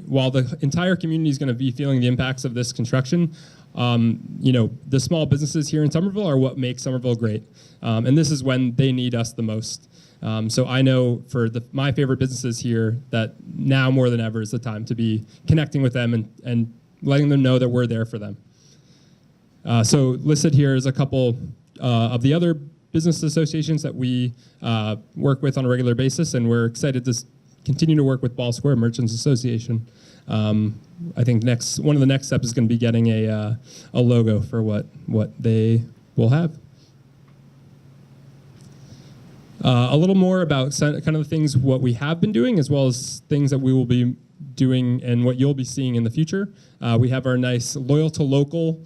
while the entire community is going to be feeling the impacts of this construction, the small businesses here in Somerville are what makes Somerville great. And this is when they need us the most. So I know for my favorite businesses here that now more than ever is the time to be connecting with them and letting them know that we're there for them. So listed here is a couple of the other business associations that we work with on a regular basis, and we're excited to continue to work with Ball Square Merchants Association. I think one of the next steps is going to be getting a logo for what they we'll have. A little more about kind of the things what we have been doing, as well as things that we will be doing and what you'll be seeing in the future. We have our nice loyal to local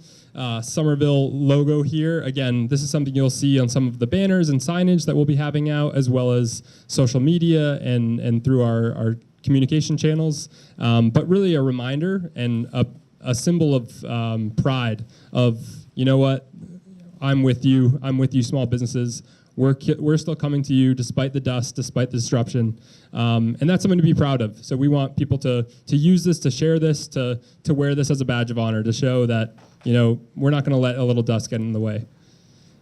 Somerville logo here. Again, this is something you'll see on some of the banners and signage that we'll be having out, as well as social media and through our communication channels. But really a reminder and a symbol of pride of, you know what, I'm with you small businesses. We're still coming to you despite the dust, despite the disruption, and that's something to be proud of. So we want people to use this, to share this, to wear this as a badge of honor, to show that, you know, we're not going to let a little dust get in the way.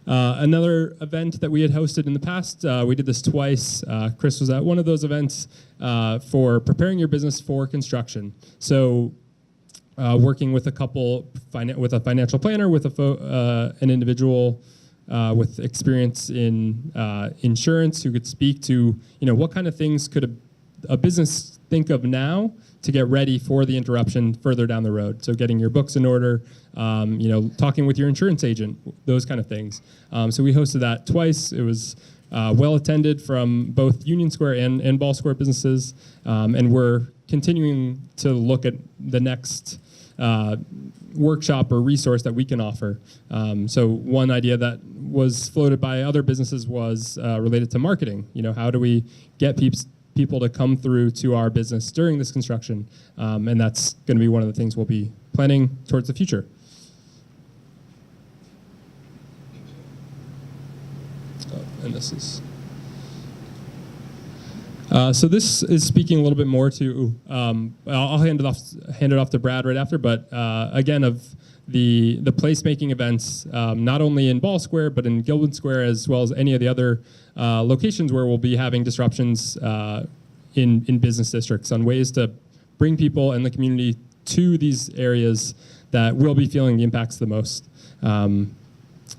Another event that we had hosted in the past, we did this twice. Chris was at one of those events for preparing your business for construction. So working with a couple, with a financial planner, with an individual with experience in insurance who could speak to, you know, what kind of things could a business think of now to get ready for the interruption further down the road. So getting your books in order, you know, talking with your insurance agent, those kind of things. So we hosted that twice. It was well attended from both Union Square and Ball Square businesses, and we're continuing to look at the next workshop or resource that we can offer. So one idea that was floated by other businesses was related to marketing. You know, how do we get people to come through to our business during this construction? And that's going to be one of the things we'll be planning towards the future. And this is. So this is speaking a little bit more to. I'll hand it off to Brad right after. But again, of the placemaking events, not only in Ball Square but in Gilman Square, as well as any of the other locations where we'll be having disruptions in business districts, on ways to bring people and the community to these areas that will be feeling the impacts the most.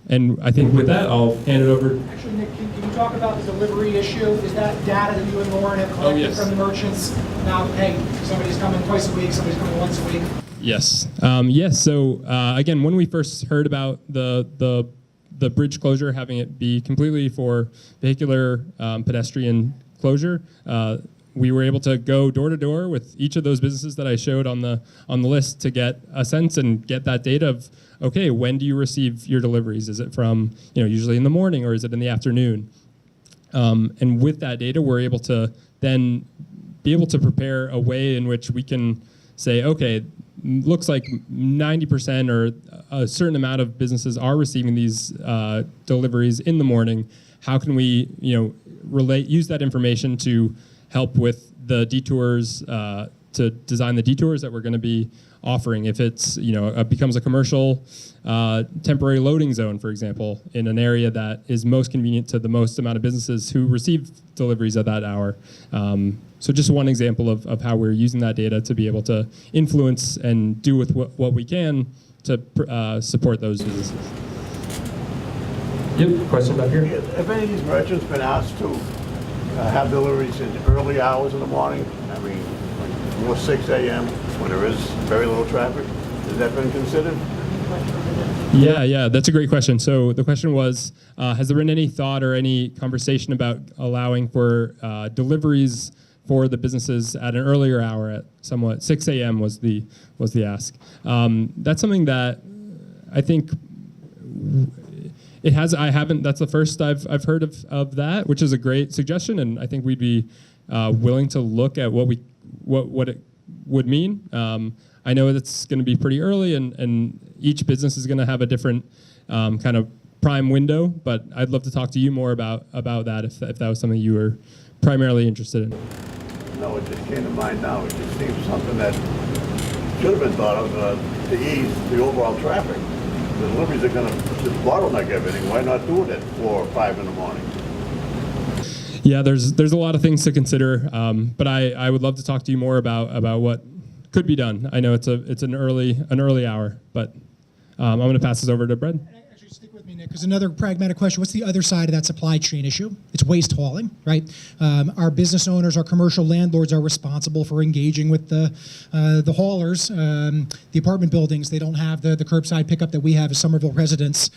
And I think with that, I'll hand it over. Actually, Nick, can you talk about the delivery issue? Is that data that you and Lauren have collected from the merchants? Now, hey, somebody's coming twice a week, somebody's coming once a week. Yes. Yes. So again, when we first heard about the bridge closure, having it be completely for vehicular pedestrian closure, we were able to go door to door with each of those businesses that I showed on the list to get a sense and get that data of, okay, when do you receive your deliveries? Is it from, you know, usually in the morning, or is it in the afternoon? And with that data, we're able to then be able to prepare a way in which we can say, okay, looks like 90% or a certain amount of businesses are receiving these deliveries in the morning. How can we, you know, use that information to help with the detours, to design the detours that we're going to be offering? If it's, you know, becomes a commercial temporary loading zone, for example, in an area that is most convenient to the most amount of businesses who receive deliveries at that hour. So just one example of how we're using that data to be able to influence and do with what we can to support those businesses. Yep, question back here. Have any of these merchants been asked to have deliveries in early hours in the morning? I mean, like before 6 a.m. when there is very little traffic? Has that been considered? Yeah, that's a great question. So the question was, has there been any thought or any conversation about allowing for deliveries for the businesses at an earlier hour, at somewhat 6 a.m. was the ask. That's something that I think it has. That's the first I've heard of that, which is a great suggestion, and I think we'd be willing to look at what it would mean. I know it's going to be pretty early, and each business is going to have a different kind of prime window. But I'd love to talk to you more about that if that was something you were primarily interested in. No, it just came to mind now. It just seems something that should have been thought of to ease the overall traffic. The deliveries are going to just bottleneck everything. Why not do it at 4 or 5 in the morning? Yeah, there's a lot of things to consider, but I would love to talk to you more about what could be done. I know it's an early hour, but I'm going to pass this over to Brad. Actually, Just stick with me, Nick, because another pragmatic question. What's the other side of that supply chain issue? It's waste hauling, right? Our business owners, our commercial landlords are responsible for engaging with the haulers. The apartment buildings, they don't have the curbside pickup that we have as Somerville residents.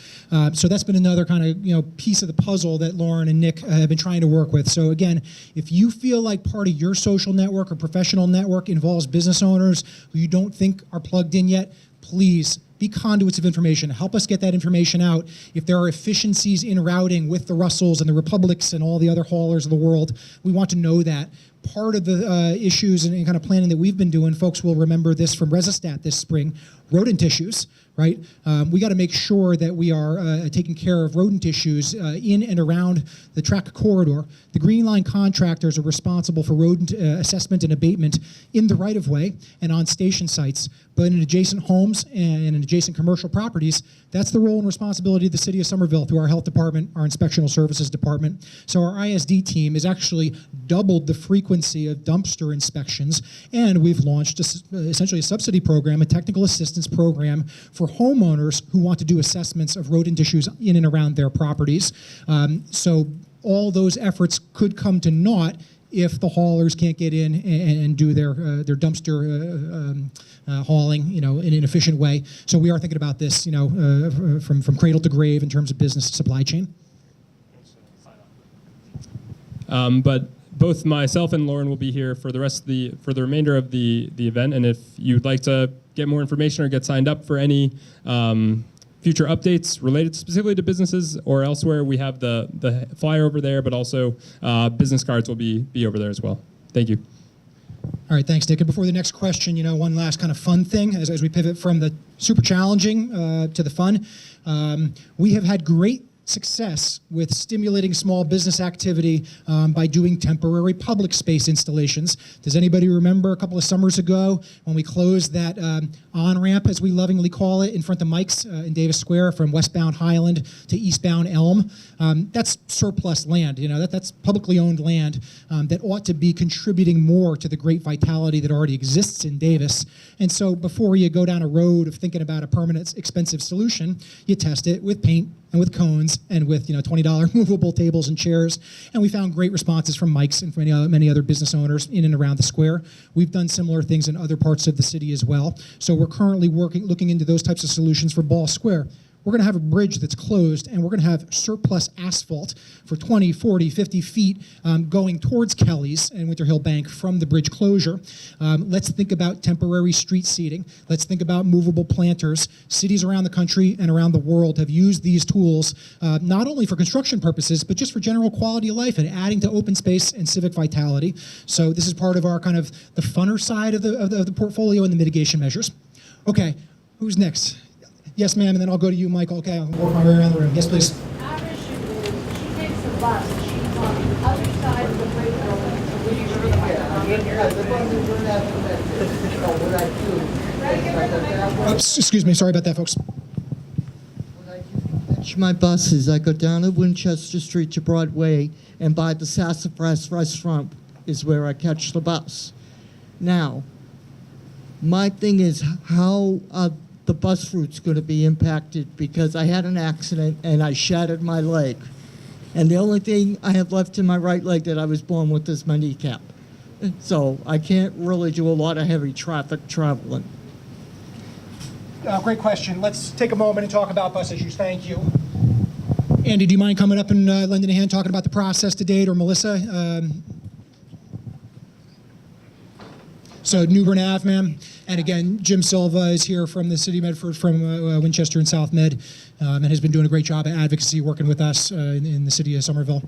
So that's been another kind of piece of the puzzle that Lauren and Nick have been trying to work with. So again, if you feel like part of your social network or professional network involves business owners who you don't think are plugged in yet, please be conduits of information. Help us get that information out. If there are efficiencies in routing with the Russells and the Republics and all the other haulers of the world, we want to know that. Part of the issues and kind of planning that we've been doing, folks will remember this from Resistat this spring, rodent issues, right? We got to make sure that we are taking care of rodent issues in and around the track corridor. The Green Line contractors are responsible for rodent assessment and abatement in the right-of-way and on station sites, but in adjacent homes and in adjacent commercial properties, that's the role and responsibility of the City of Somerville through our health department, our inspectional services department. So our ISD team has actually doubled the frequency of dumpster inspections, and we've launched essentially a subsidy program, a technical assistance program for homeowners who want to do assessments of rodent issues in and around their properties. So all those efforts could come to naught if the haulers can't get in and do their dumpster hauling, in an efficient way. So we are thinking about this, from cradle to grave in terms of business supply chain. But both myself and Lauren will be here for the remainder of the event. And if you'd like to get more information or get signed up for any future updates related specifically to businesses or elsewhere, we have the flyer over there, but also business cards will be over there as well. Thank you. All right, thanks, Dick. And before the next question, one last kind of fun thing as we pivot from the super challenging to the fun. We have had great success with stimulating small business activity by doing temporary public space installations. Does anybody remember a couple of summers ago when we closed that on-ramp, as we lovingly call it, in front of Mike's in Davis Square from westbound Highland to eastbound Elm? That's surplus land. That's publicly owned land that ought to be contributing more to the great vitality that already exists in Davis. And so before you go down a road of thinking about a permanent, expensive solution, you test it with paint and with cones and with $20 movable tables and chairs. And we found great responses from Mike's and from many other business owners in and around the square. We've done similar things in other parts of the city as well. So we're currently looking into those types of solutions for Ball Square. We're going to have a bridge that's closed, and we're going to have surplus asphalt for 20, 40, 50 feet going towards Kelly's and Winter Hill Bank from the bridge closure. Let's think about temporary street seating. Let's think about movable planters. Cities around the country and around the world have used these tools not only for construction purposes, but just for general quality of life and adding to open space and civic vitality. So this is part of our kind of the funner side of the portfolio and the mitigation measures. Okay, who's next? Yes, ma'am, and then I'll go to you, Michael. Okay, I'll work my way around the room. Yes, please. Our issue is she takes the bus, she's on the other side of the bridge building, so we usually Oops, excuse me, sorry about that, folks. My buses, I go down to Winchester Street to Broadway, and by the Sassafras restaurant is where I catch the bus. Now, my thing is how the bus route's going to be impacted, because I had an accident and I shattered my leg. And the only thing I have left in my right leg that I was born with is my kneecap. So I can't really do a lot of heavy traffic traveling. Great question. Let's take a moment and talk about bus issues. Thank you. Andy, do you mind coming up and lending a hand talking about the process to date, or Melissa? So Newbern Ave, ma'am. And again, Jim Silva is here from the city of Medford, from Winchester and South Med, and has been doing a great job of advocacy working with us in the city of Somerville.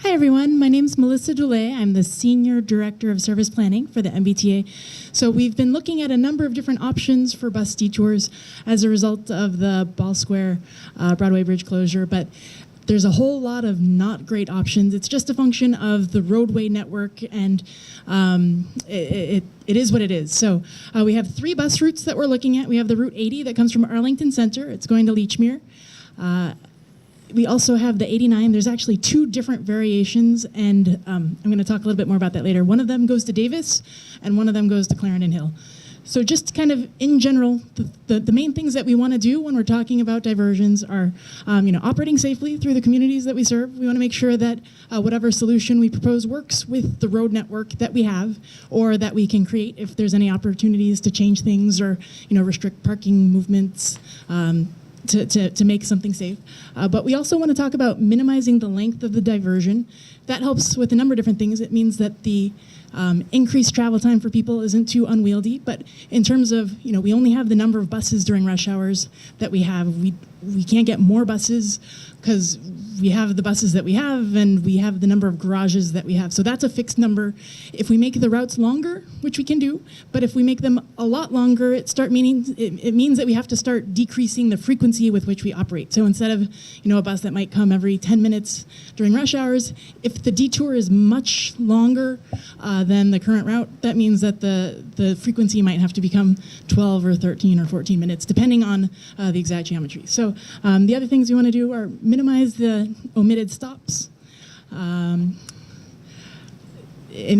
Hi everyone, my name is Melissa Dulé. I'm the Senior Director of Service Planning for the MBTA. So we've been looking at a number of different options for bus detours as a result of the Ball Square Broadway Bridge closure, but there's a whole lot of not great options. It's just a function of the roadway network, and it is what it is. So we have 3 bus routes that we're looking at. We have the Route 80 that comes from Arlington Center. It's going to Leechmere. We also have the 89. There's actually 2 different variations, and I'm going to talk a little bit more about that later. One of them goes to Davis, and one of them goes to Clarendon Hill. So just kind of in general, the main things that we want to do when we're talking about diversions are, operating safely through the communities that we serve. We want to make sure that whatever solution we propose works with the road network that we have, or that we can create if there's any opportunities to change things or, restrict parking movements. To make something safe. But we also want to talk about minimizing the length of the diversion. That helps with a number of different things. It means that the increased travel time for people isn't too unwieldy, but in terms of, we only have the number of buses during rush hours that we have. We can't get more buses because we have the buses that we have and we have the number of garages that we have. So that's a fixed number. If we make the routes longer, which we can do, but if we make them a lot longer, it means that we have to start decreasing the frequency with which we operate. So instead of, a bus that might come every 10 minutes during rush hours, if the detour is much longer than the current route, that means that the frequency might have to become 12 or 13 or 14 minutes, depending on the exact geometry. So the other things we want to do are minimize the omitted stops. In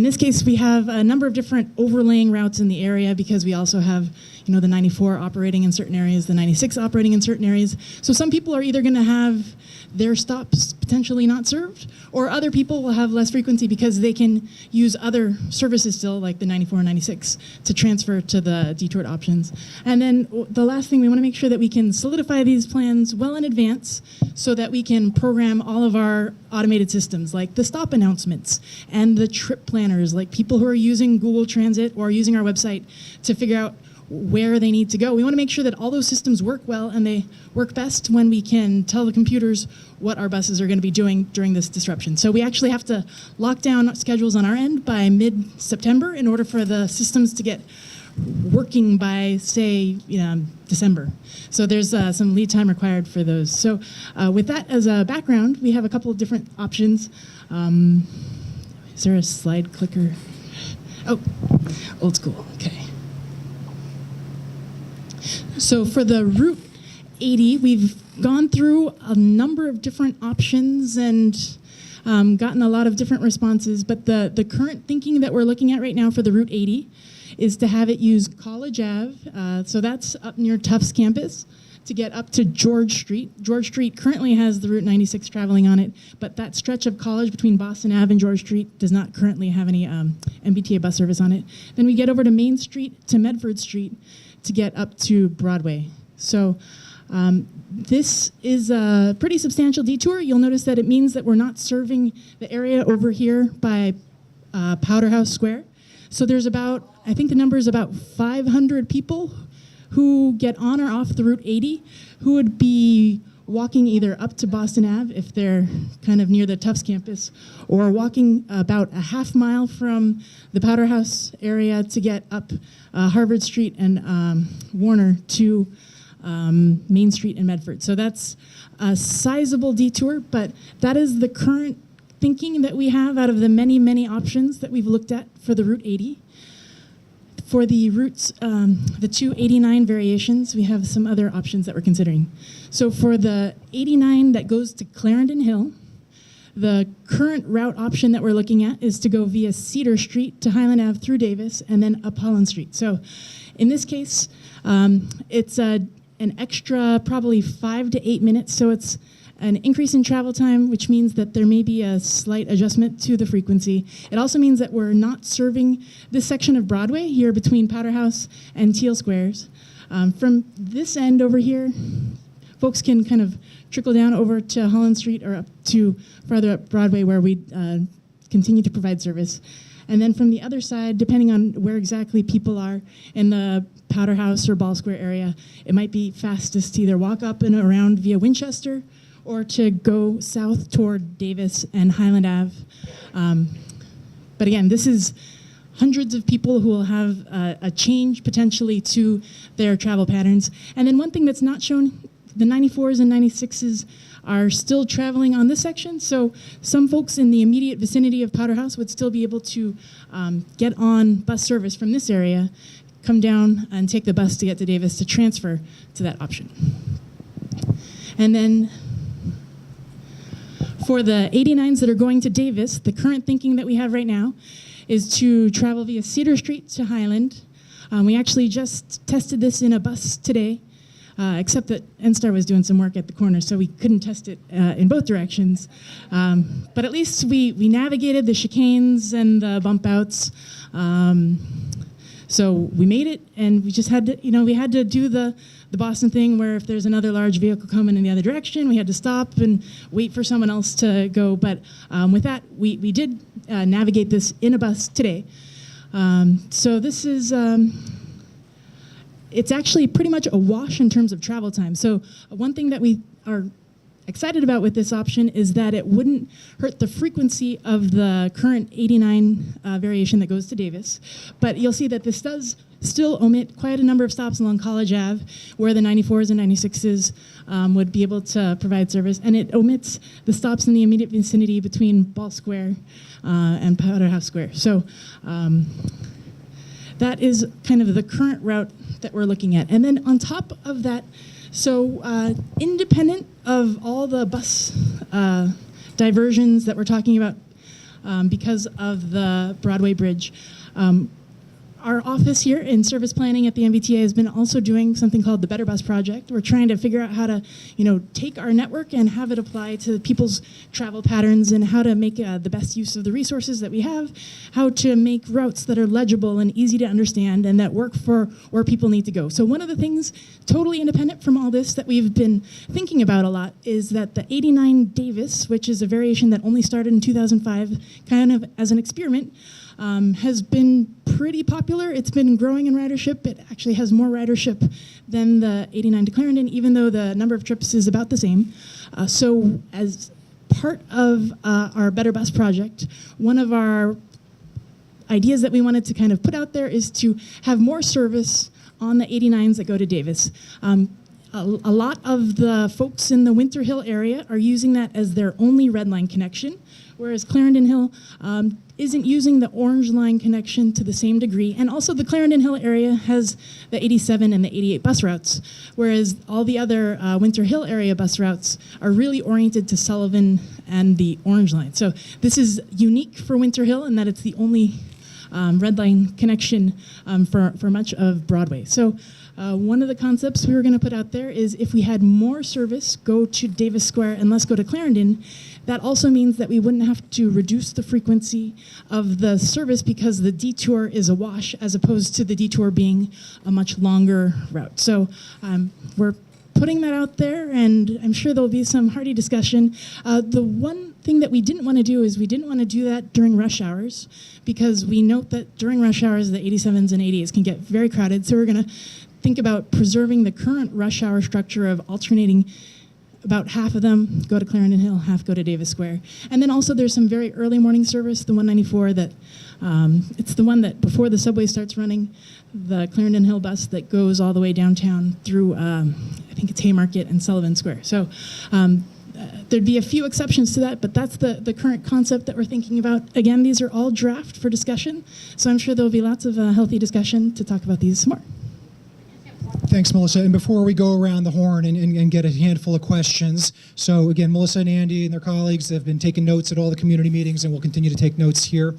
this case, we have a number of different overlaying routes in the area because we also have, the 94 operating in certain areas, the 96 operating in certain areas. So some people are either going to have their stops potentially not served, or other people will have less frequency because they can use other services still, like the 94 and 96, to transfer to the detoured options. And then the last thing, we want to make sure that we can solidify these plans well in advance so that we can program all of our automated systems, like the stop announcements and the trip planners, like people who are using Google Transit or using our website to figure out where they need to go. We want to make sure that all those systems work well, and they work best when we can tell the computers what our buses are going to be doing during this disruption. So we actually have to lock down schedules on our end by mid-September in order for the systems to get working by, say, December. So there's some lead time required for those. So with that as a background, we have a couple of different options. Is there a slide clicker? Oh, old school, okay. So for the Route 80, we've gone through a number of different options and gotten a lot of different responses, but the current thinking that we're looking at right now for the Route 80 is to have it use College Ave, so that's up near Tufts campus, to get up to George Street. George Street currently has the Route 96 traveling on it, but that stretch of College between Boston Ave and George Street does not currently have any MBTA bus service on it. Then we get over to Main Street to Medford Street to get up to Broadway. So this is a pretty substantial detour. You'll notice that it means that we're not serving the area over here by Powderhouse Square. So there's about, I think the number is about 500 people who get on or off the Route 80 who would be walking either up to Boston Ave if they're kind of near the Tufts campus, or walking about a half mile from the Powderhouse area to get up Harvard Street and Warner to Main Street and Medford. So that's a sizable detour, but that is the current thinking that we have out of the many, many options that we've looked at for the Route 80. For the routes, the 289 variations, we have some other options that we're considering. So for the 89 that goes to Clarendon Hill, the current route option that we're looking at is to go via Cedar Street to Highland Ave through Davis and then up Holland Street. So in this case, it's an extra probably 5 to 8 minutes. So it's an increase in travel time, which means that there may be a slight adjustment to the frequency. It also means that we're not serving this section of Broadway here between Powderhouse and Teal Squares. From this end over here, folks can kind of trickle down over to Holland Street or up to farther up Broadway where we continue to provide service. And then from the other side, depending on where exactly people are in the Powderhouse or Ball Square area, it might be fastest to either walk up and around via Winchester or to go south toward Davis and Highland Ave. But again, this is hundreds of people who will have a change potentially to their travel patterns. And then one thing that's not shown, the 94s and 96s are still traveling on this section. So some folks in the immediate vicinity of Powderhouse would still be able to get on bus service from this area, come down and take the bus to get to Davis to transfer to that option. And then for the 89s that are going to Davis, the current thinking that we have right now is to travel via Cedar Street to Highland, We actually just tested this in a bus today, except that NSTAR was doing some work at the corner, so we couldn't test it in both directions. But at least we navigated the chicanes and the bump outs. So we made it, and we just had to, we had to do the Boston thing where if there's another large vehicle coming in the other direction, we had to stop and wait for someone else to go. But with that, we did navigate this in a bus today. So this is, it's actually pretty much a wash in terms of travel time. So one thing that we are excited about with this option is that it wouldn't hurt the frequency of the current 89 variation that goes to Davis. But you'll see that this does still omit quite a number of stops along College Ave where the 94s and 96s would be able to provide service. And it omits the stops in the immediate vicinity between Ball Square and Powder House Square. So that is kind of the current route that we're looking at. And then on top of that, so independent of all the bus diversions that we're talking about because of the Broadway Bridge, our office here in service planning at the MBTA has been also doing something called the Better Bus Project. We're trying to figure out how to, take our network and have it apply to people's travel patterns and how to make the best use of the resources that we have, how to make routes that are legible and easy to understand and that work for where people need to go. So one of the things totally independent from all this that we've been thinking about a lot is that the 89 Davis, which is a variation that only started in 2005, kind of as an experiment, has been pretty popular. It's been growing in ridership. It actually has more ridership than the 89 to Clarendon, even though the number of trips is about the same. So as part of our Better Bus project, one of our ideas that we wanted to kind of put out there is to have more service on the 89s that go to Davis. A lot of the folks in the Winter Hill area are using that as their only red line connection, whereas Clarendon Hill isn't using the orange line connection to the same degree. And also the Clarendon Hill area has the 87 and the 88 bus routes, whereas all the other Winter Hill area bus routes are really oriented to Sullivan and the orange line. So this is unique for Winter Hill in that it's the only red line connection for much of Broadway. So one of the concepts we were going to put out there is if we had more service go to Davis Square and less go to Clarendon, that also means that we wouldn't have to reduce the frequency of the service because the detour is a wash as opposed to the detour being a much longer route. So we're putting that out there, and I'm sure there'll be some hearty discussion. The one thing that we didn't want to do is we didn't want to do that during rush hours because we note that during rush hours, the 87s and 88s can get very crowded. So we're going to think about preserving the current rush hour structure of alternating about half of them go to Clarendon Hill, half go to Davis Square. And then also there's some very early morning service, the 194 that, it's the one that before the subway starts running, the Clarendon Hill bus that goes all the way downtown through, I think it's Haymarket and Sullivan Square. So there'd be a few exceptions to that, but that's the current concept that we're thinking about. Again, these are all draft for discussion, so I'm sure there'll be lots of healthy discussion to talk about these some more. Thanks, Melissa. And before we go around the horn and get a handful of questions, so again, Melissa and Andy and their colleagues have been taking notes at all the community meetings and will continue to take notes here.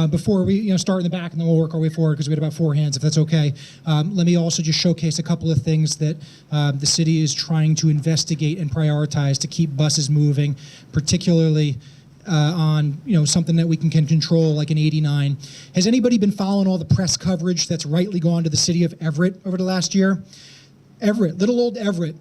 Before we start in the back and then we'll work our way forward because we have about 4 hands, if that's okay. Let me also just showcase a couple of things that the city is trying to investigate and prioritize to keep buses moving, particularly on something that we can control like an 89. Has anybody been following all the press coverage that's rightly gone to the city of Everett over the last year? Everett, little old Everett.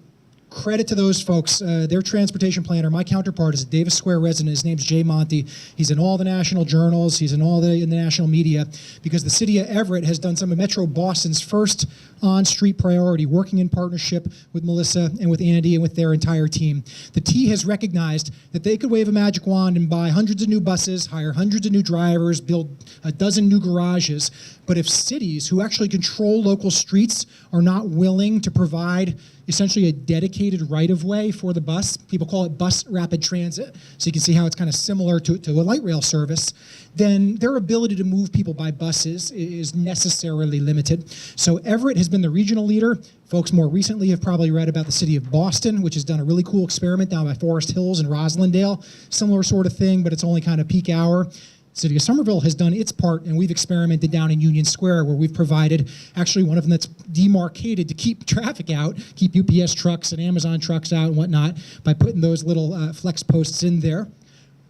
Credit to those folks. Their transportation planner, my counterpart, is a Davis Square resident. His name's Jay Monty. He's in all the national journals. He's in all the national media because the city of Everett has done some of Metro Boston's first on-street priority, working in partnership with Melissa and with Andy and with their entire team. The T has recognized that they could wave a magic wand and buy hundreds of new buses, hire hundreds of new drivers, build a dozen new garages. But if cities who actually control local streets are not willing to provide essentially a dedicated right-of-way for the bus, people call it bus rapid transit, so you can see how it's kind of similar to a light rail service, then their ability to move people by buses is necessarily limited. So Everett has been the regional leader. Folks more recently have probably read about the city of Boston, which has done a really cool experiment down by Forest Hills and Roslindale. Similar sort of thing, but it's only kind of peak hour. City of Somerville has done its part, and we've experimented down in Union Square where we've provided actually one of them that's demarcated to keep traffic out, keep UPS trucks and Amazon trucks out and whatnot by putting those little flex posts in there.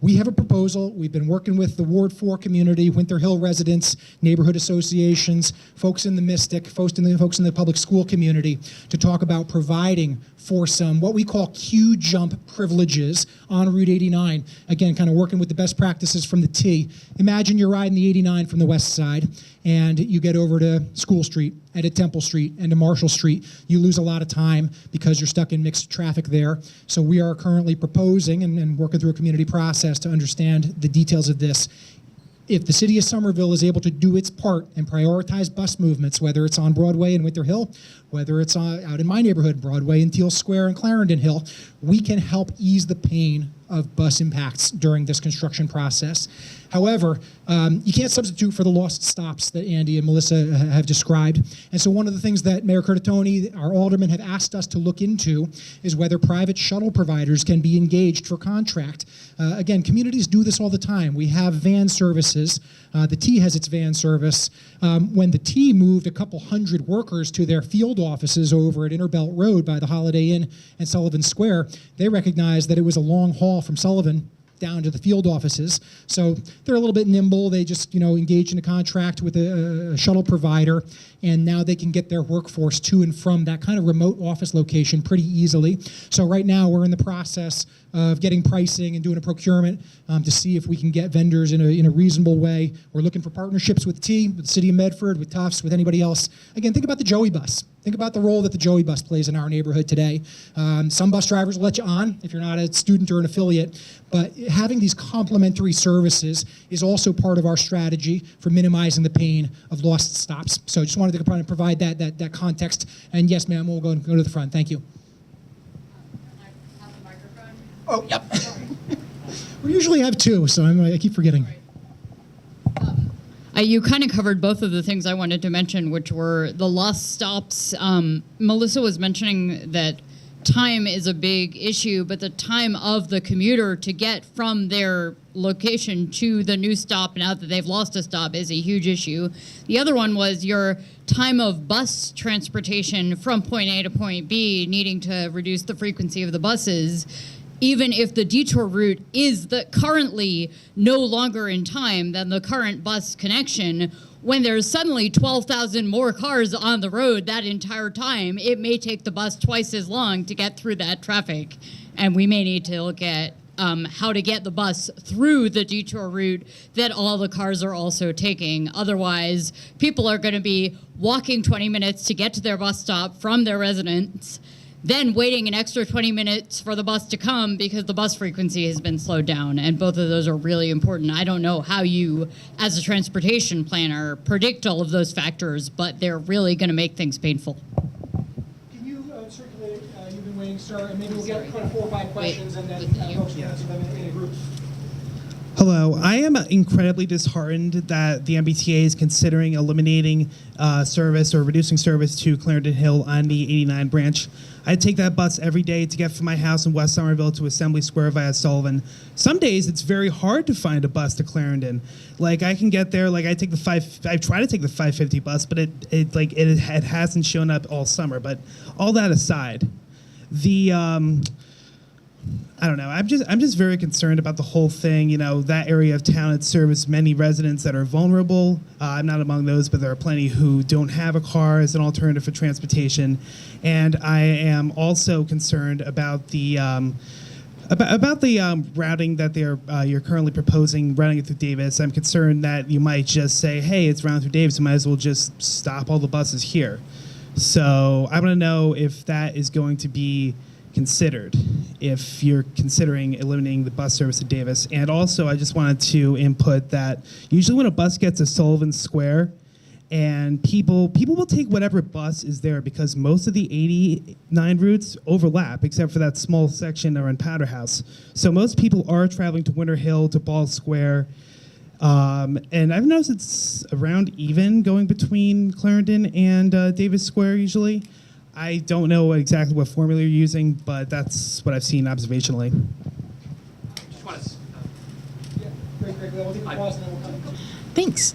We have a proposal. We've been working with the Ward 4 community, Winter Hill residents, neighborhood associations, folks in the Mystic, folks in the public school community to talk about providing for some what we call queue jump privileges on Route 89. Again, kind of working with the best practices from the T. Imagine you're riding the 89 from the west side and you get over to School Street and to Temple Street and to Marshall Street. You lose a lot of time because you're stuck in mixed traffic there. So we are currently proposing and working through a community process to understand the details of this. If the City of Somerville is able to do its part and prioritize bus movements, whether it's on Broadway and Winter Hill, whether it's out in my neighborhood, Broadway and Teal Square and Clarendon Hill, we can help ease the pain of bus impacts during this construction process. However, you can't substitute for the lost stops that Andy and Melissa have described. And so one of the things that Mayor Curtatone, our aldermen, have asked us to look into is whether private shuttle providers can be engaged for contract. Again, communities do this all the time. We have van services. The T has its van service. When the T moved a couple hundred workers to their field offices over at Interbelt Road by the Holiday Inn and Sullivan Square, they recognized that it was a long haul from Sullivan down to the field offices. So they're a little bit nimble. They just, engage in a contract with a shuttle provider, and now they can get their workforce to and from that kind of remote office location pretty easily. So right now we're in the process of getting pricing and doing a procurement to see if we can get vendors in a reasonable way. We're looking for partnerships with T, with the City of Medford, with Tufts, with anybody else. Again, think about the Joey bus. Think about the role that the Joey bus plays in our neighborhood today. Some bus drivers will let you on if you're not a student or an affiliate, but having these complementary services is also part of our strategy for minimizing the pain of lost stops. So I just wanted to provide that context. And yes, ma'am, we'll go to the front. Thank you. Oh, yep. We usually have two, so I keep forgetting. You kind of covered both of the things I wanted to mention, which were the lost stops. Melissa was mentioning that time is a big issue, but the time of the commuter to get from their location to the new stop now that they've lost a stop is a huge issue. The other one was your time of bus transportation from point A to point B, needing to reduce the frequency of the buses. Even if the detour route is currently no longer in time than the current bus connection, when there's suddenly 12,000 more cars on the road that entire time, it may take the bus twice as long to get through that traffic. And we may need to look at how to get the bus through the detour route that all the cars are also taking. Otherwise, people are going to be walking 20 minutes to get to their bus stop from their residence, then waiting an extra 20 minutes for the bus to come because the bus frequency has been slowed down. And both of those are really important. I don't know how you, as a transportation planner, predict all of those factors, but they're really going to make things painful. Can you circulate, you've been waiting, sir, and maybe we'll get kind of 4 or 5 questions and then folks can answer them in a group. Hello. I am incredibly disheartened that the MBTA is considering eliminating service or reducing service to Clarendon Hill on the 89 branch. I take that bus every day to get from my house in West Somerville to Assembly Square via Sullivan. Some days it's very hard to find a bus to Clarendon. Like I can get there, like I try to take the 550 bus, but it hasn't shown up all summer. But all that aside, I don't know. I'm just very concerned about the whole thing. That area of town, it serves many residents that are vulnerable. I'm not among those, but there are plenty who don't have a car as an alternative for transportation. And I am also concerned about the routing that you're currently proposing, routing it through Davis. I'm concerned that you might just say, hey, it's routed through Davis. You might as well just stop all the buses here. So I want to know if that is going to be considered, if you're considering eliminating the bus service to Davis. And also, I just wanted to input that usually when a bus gets to Sullivan Square, and people will take whatever bus is there because most of the 89 routes overlap except for that small section around Powder House. So most people are traveling to Winter Hill, to Ball Square, and I've noticed it's around even going between Clarendon and Davis Square usually. I don't know exactly what formula you're using, but that's what I've seen observationally. Yeah, great we'll take a pause and then we'll come. Thanks.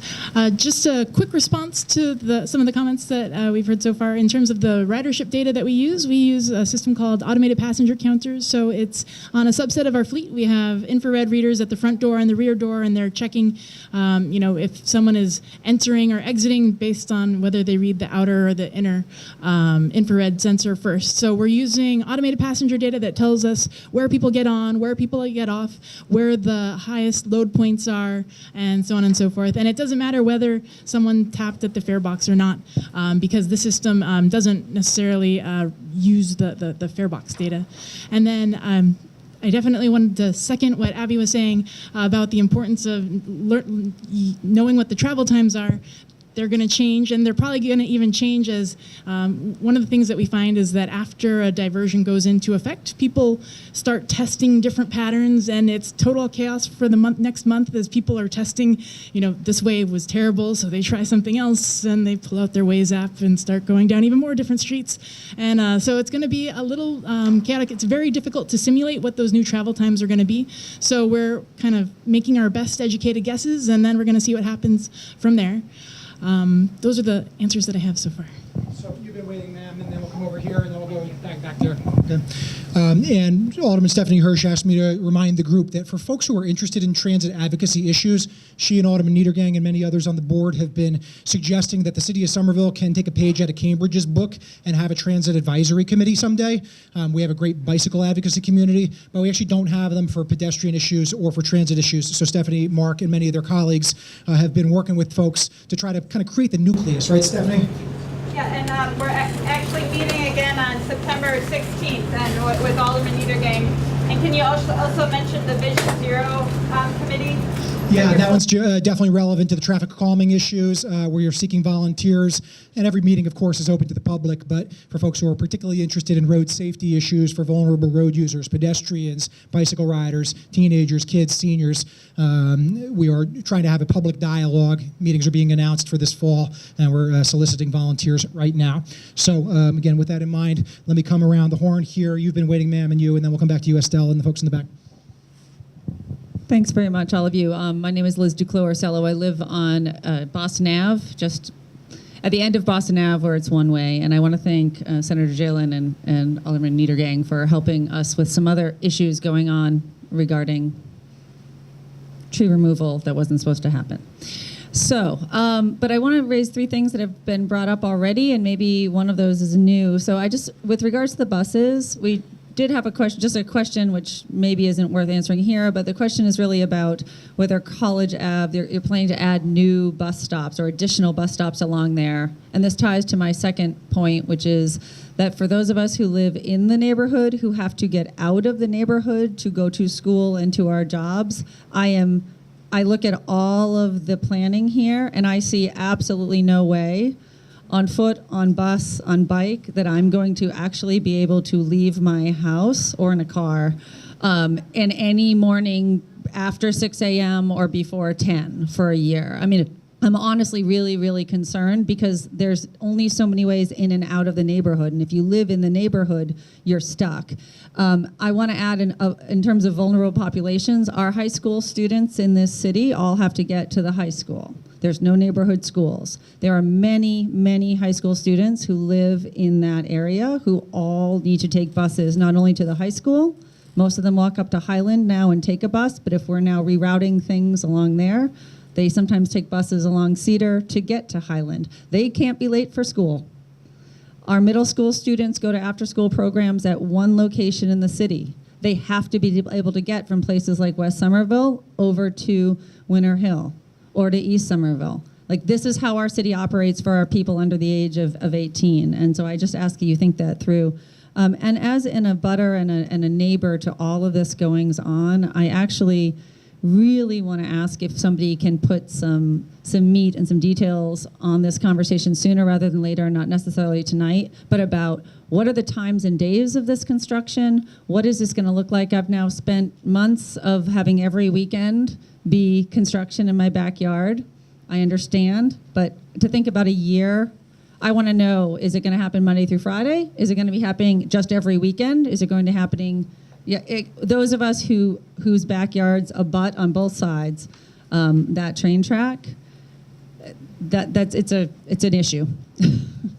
Just a quick response to some of the comments that we've heard so far. In terms of the ridership data that we use a system called automated passenger counters. So it's on a subset of our fleet. We have infrared readers at the front door and the rear door, and they're checking, if someone is entering or exiting based on whether they read the outer or the inner infrared sensor first. So we're using automated passenger data that tells us where people get on, where people get off, where the highest load points are, and so on and so forth. And it doesn't matter whether someone tapped at the fare box or not, because the system doesn't necessarily use the fare box data. And then I definitely wanted to second what Abby was saying about the importance of knowing what the travel times are. They're going to change, and they're probably going to even change as one of the things that we find is that after a diversion goes into effect, people start testing different patterns, and it's total chaos for the next month as people are testing, this wave was terrible, so they try something else, and they pull out their Waze app and start going down even more different streets. And so it's going to be a little chaotic. It's very difficult to simulate what those new travel times are going to be. So we're kind of making our best educated guesses, and then we're going to see what happens from there. Those are the answers that I have so far. So you've been waiting, ma'am, and then we'll come over here, and then we'll go back there. Okay. And Alderman Stephanie Hirsch asked me to remind the group that for folks who are interested in transit advocacy issues, she and Alderman Niedergang and many others on the board have been suggesting that the city of Somerville can take a page out of Cambridge's book and have a transit advisory committee someday. We have a great bicycle advocacy community, but we actually don't have them for pedestrian issues or for transit issues. So Stephanie, Mark, and many of their colleagues have been working with folks to try to kind of create the nucleus, right, Stephanie? Yeah, and we're actually meeting again on September 16th and with Alderman Niedergang. And can you also mention the Vision Zero committee? Yeah, that one's definitely relevant to the traffic calming issues where you're seeking volunteers. And every meeting, of course, is open to the public. But for folks who are particularly interested in road safety issues for vulnerable road users, pedestrians, bicycle riders, teenagers, kids, seniors, we are trying to have a public dialogue. Meetings are being announced for this fall, and we're soliciting volunteers right now. So again, with that in mind, let me come around the horn here. You've been waiting, ma'am, and you, and then we'll come back to you, Estelle, and the folks in the back. Thanks very much, all of you. My name is Liz Duclos-Orsello. I live on Boston Ave, just at the end of Boston Ave where it's one way. And I want to thank Senator Jalen and Alderman Niedergang for helping us with some other issues going on regarding tree removal that wasn't supposed to happen. So, but I want to raise three things that have been brought up already, and maybe one of those is new. So with regards to the buses, we did have a question which maybe isn't worth answering here, but the question is really about whether College Ave, you're planning to add new bus stops or additional bus stops along there. And this ties to my second point, which is that for those of us who live in the neighborhood who have to get out of the neighborhood to go to school and to our jobs, I look at all of the planning here and I see absolutely no way on foot, on bus, on bike, that I'm going to actually be able to leave my house or in a car in any morning after 6 a.m. or before 10 for a year. I mean, I'm honestly really, really concerned because there's only so many ways in and out of the neighborhood. And if you live in the neighborhood, you're stuck. I want to add in terms of vulnerable populations, our high school students in this city all have to get to the high school. There's no neighborhood schools. There are many, many high school students who live in that area who all need to take buses, not only to the high school. Most of them walk up to Highland now and take a bus, but if we're now rerouting things along there, they sometimes take buses along Cedar to get to Highland. They can't be late for school. Our middle school students go to after-school programs at one location in the city. They have to be able to get from places like West Somerville over to Winter Hill or to East Somerville. Like, this is how our city operates for our people under the age of 18. And so I just ask you think that through. And as in a butter and a neighbor to all of this goings on, I actually really want to ask if somebody can put some meat and some details on this conversation sooner rather than later, not necessarily tonight, but about what are the times and days of this construction? What is this going to look like? I've now spent months of having every weekend be construction in my backyard. I understand, but to think about a year, I want to know, is it going to happen Monday through Friday? Is it going to be happening just every weekend? Is it going to happening? Yeah, those of us whose backyards abut on both sides, that train track, it's an issue.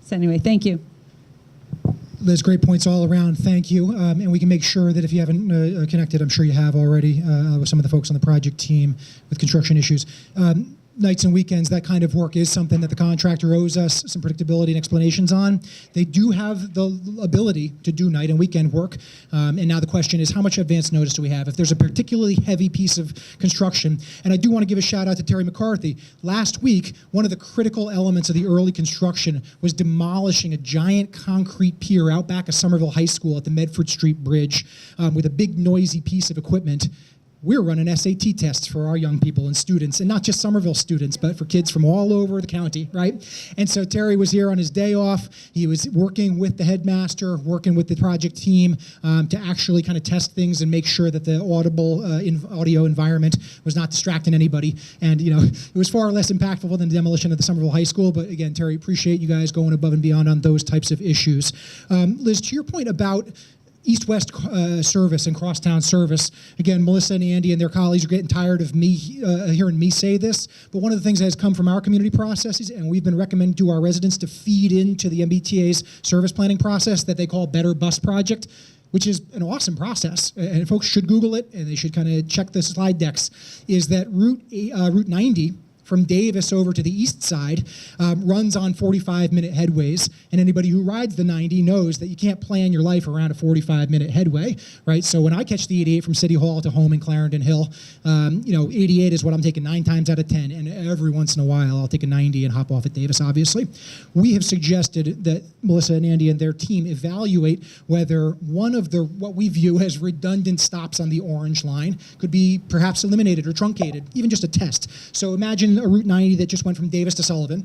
So anyway, thank you. Liz, great points all around. Thank you. And we can make sure that if you haven't connected, I'm sure you have already with some of the folks on the project team with construction issues. Nights and weekends, that kind of work is something that the contractor owes us some predictability and explanations on. They do have the ability to do night and weekend work. And now the question is, how much advance notice do we have? If there's a particularly heavy piece of construction, and I do want to give a shout out to Terry McCarthy. Last week, one of the critical elements of the early construction was demolishing a giant concrete pier out back of Somerville High School at the Medford St Bridge with a big noisy piece of equipment. We're running SAT tests for our young people and students, and not just Somerville students, but for kids from all over the county, right? And so Terry was here on his day off. He was working with the headmaster, working with the project team to actually kind of test things and make sure that the audio environment was not distracting anybody. And, you know, it was far less impactful than the demolition of the Somerville High School. But again, Terry, appreciate you guys going above and beyond on those types of issues. Liz, to your point about east-west service and crosstown service. Again, Melissa and Andy and their colleagues are getting tired of me hearing me say this, but one of the things that has come from our community processes, and we've been recommending to our residents to feed into the MBTA's service planning process that they call Better Bus Project, which is an awesome process, and folks should Google it, and they should kind of check the slide decks, is that Route 90, from Davis over to the east side, runs on 45-minute headways. And anybody who rides the 90 knows that you can't plan your life around a 45-minute headway, right? So when I catch the 88 from City Hall to home in Clarendon Hill, you know, 88 is what I'm taking 9 times out of 10. And every once in a while, I'll take a 90 and hop off at Davis, obviously. We have suggested that Melissa and Andy and their team evaluate whether one of the, what we view as redundant stops on the orange line could be perhaps eliminated or truncated, even just a test. So imagine a Route 90 that just went from Davis to Sullivan,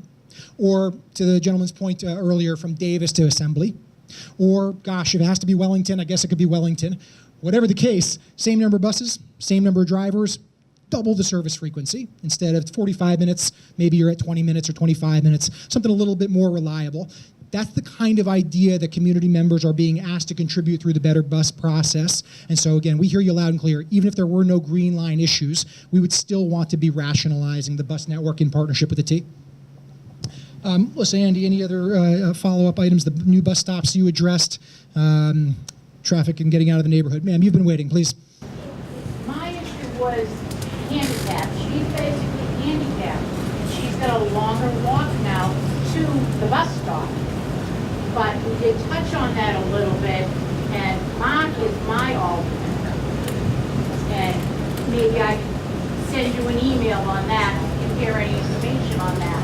or to the gentleman's point earlier, from Davis to Assembly, or gosh, if it has to be Wellington, I guess it could be Wellington. Whatever the case, same number of buses, same number of drivers, double the service frequency. Instead of 45 minutes, maybe you're at 20 minutes or 25 minutes, something a little bit more reliable. That's the kind of idea that community members are being asked to contribute through the Better Bus process. And so again, we hear you loud and clear. Even if there were no green line issues, we would still want to be rationalizing the bus network in partnership with the T. Listen, Andy, any other follow-up items? The new bus stops you addressed, traffic and getting out of the neighborhood. Ma'am, you've been waiting, please. My issue was handicapped. She's basically handicapped. She's got a longer walk now to the bus stop. But we did touch on that a little bit, and Mark is my alternate. And maybe I can send you an email on that if you hear any information on that.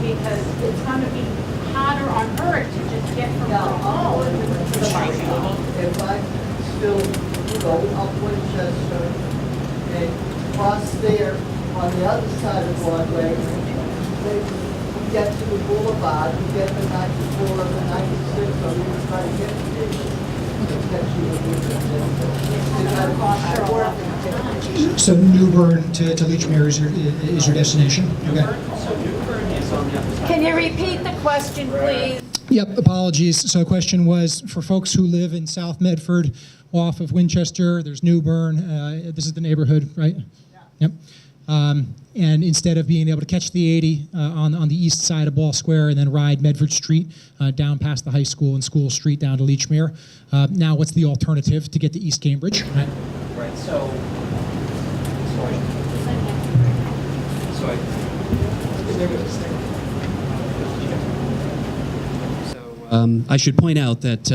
Because it's going to be harder on her to just get from her home to the bus stop. If I still go up Winchester and cross there on the other side of Broadway, we get to the boulevard, we get the 94 or the 96, or we try to get to it. So Newbern to Leechmere is your destination? Okay. Can you repeat the question, please? Yep, apologies. So the question was, for folks who live in South Medford off of Winchester, there's Newbern, this is the neighborhood, right? Yeah. Yep. And instead of being able to catch the 80 on the east side of Ball Square and then ride Medford Street down past the high school and School Street down to Leechmere, now what's the alternative to get to East Cambridge? Right, so I should point out that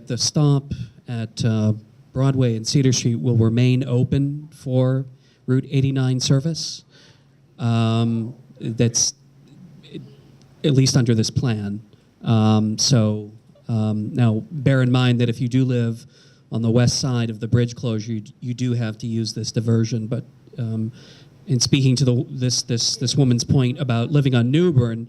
the stop at Broadway and Cedar Street will remain open for Route 89 service. That's at least under this plan. Now, bear in mind that if you do live on the west side of the bridge closure, you do have to use this diversion. But in speaking to this woman's point about living on Newbern,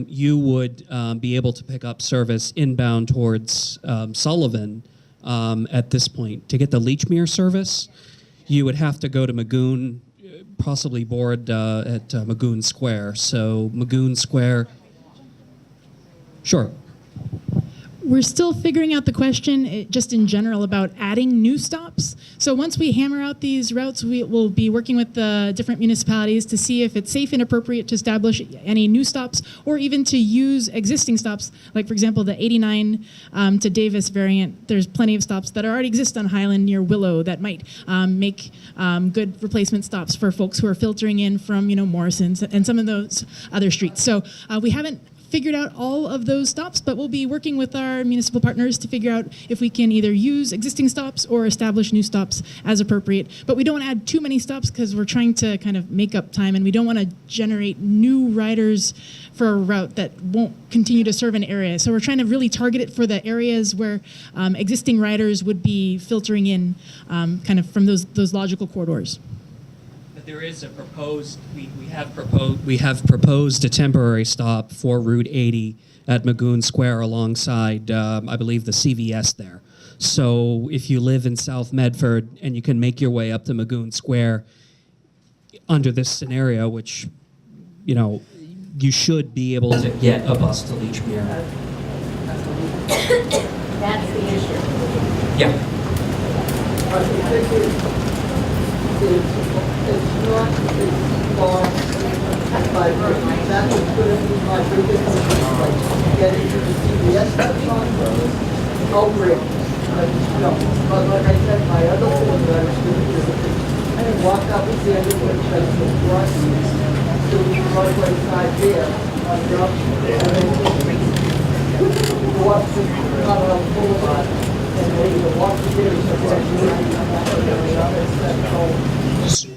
you would be able to pick up service inbound towards Sullivan at this point. To get the Leechmere service, you would have to go to Magoon, possibly board at Magoon Square. So Magoon Square, sure. We're still figuring out the question, just in general, about adding new stops. So once we hammer out these routes, we will be working with the different municipalities to see if it's safe and appropriate to establish any new stops, or even to use existing stops. Like, for example, the 89 to Davis variant, there's plenty of stops that already exist on Highland near Willow that might make good replacement stops for folks who are filtering in from, Morrison's and some of those other streets. So we haven't figured out all of those stops, but we'll be working with our municipal partners to figure out if we can either use existing stops or establish new stops as appropriate. But we don't want to add too many stops because we're trying to kind of make up time, and we don't want to generate new riders for a route that won't continue to serve an area. So we're trying to really target it for the areas where existing riders would be filtering in kind of from those logical corridors. There is a proposed, we have proposed a temporary stop for Route 80 at Magoon Square alongside, I believe, the CVS there. So if you live in South Medford and you can make your way up to Magoon Square under this scenario, which, you should be able to get a bus to Leechmere. That's the issue. Yeah. It's not as far by that was going to be my biggest like getting to the CVS outbreak. But like I said, my other thing that I was doing is I walk up with the end of Winchester, cross to the Broadway side there on Broad Street, and then go up to Colorado Boulevard, and then you walk the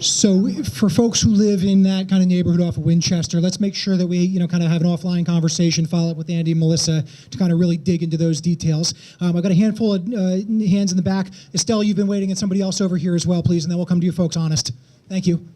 So for folks who live in that kind of neighborhood off of Winchester, let's make sure that we, kind of have an offline conversation, follow up with Andy and Melissa to kind of really dig into those details. I've got a handful of hands in the back. Estelle, you've been waiting, and somebody else over here as well, please, and then we'll come to you folks honest. Thank you.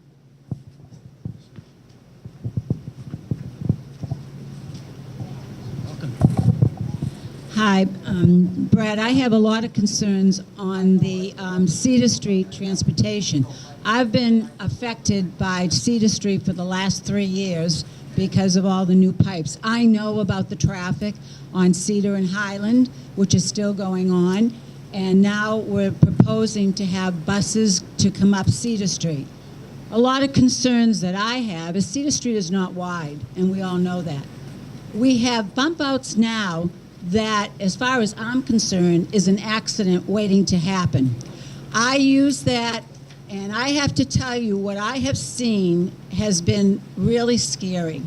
Hi, Brad. I have a lot of concerns on the Cedar Street transportation. I've been affected by Cedar Street for the last 3 years because of all the new pipes. I know about the traffic on Cedar and Highland, which is still going on, and now we're proposing to have buses to come up Cedar Street. A lot of concerns that I have is Cedar Street is not wide, and we all know that. We have bump outs now that, as far as I'm concerned, is an accident waiting to happen. I use that, and I have to tell you, what I have seen has been really scary.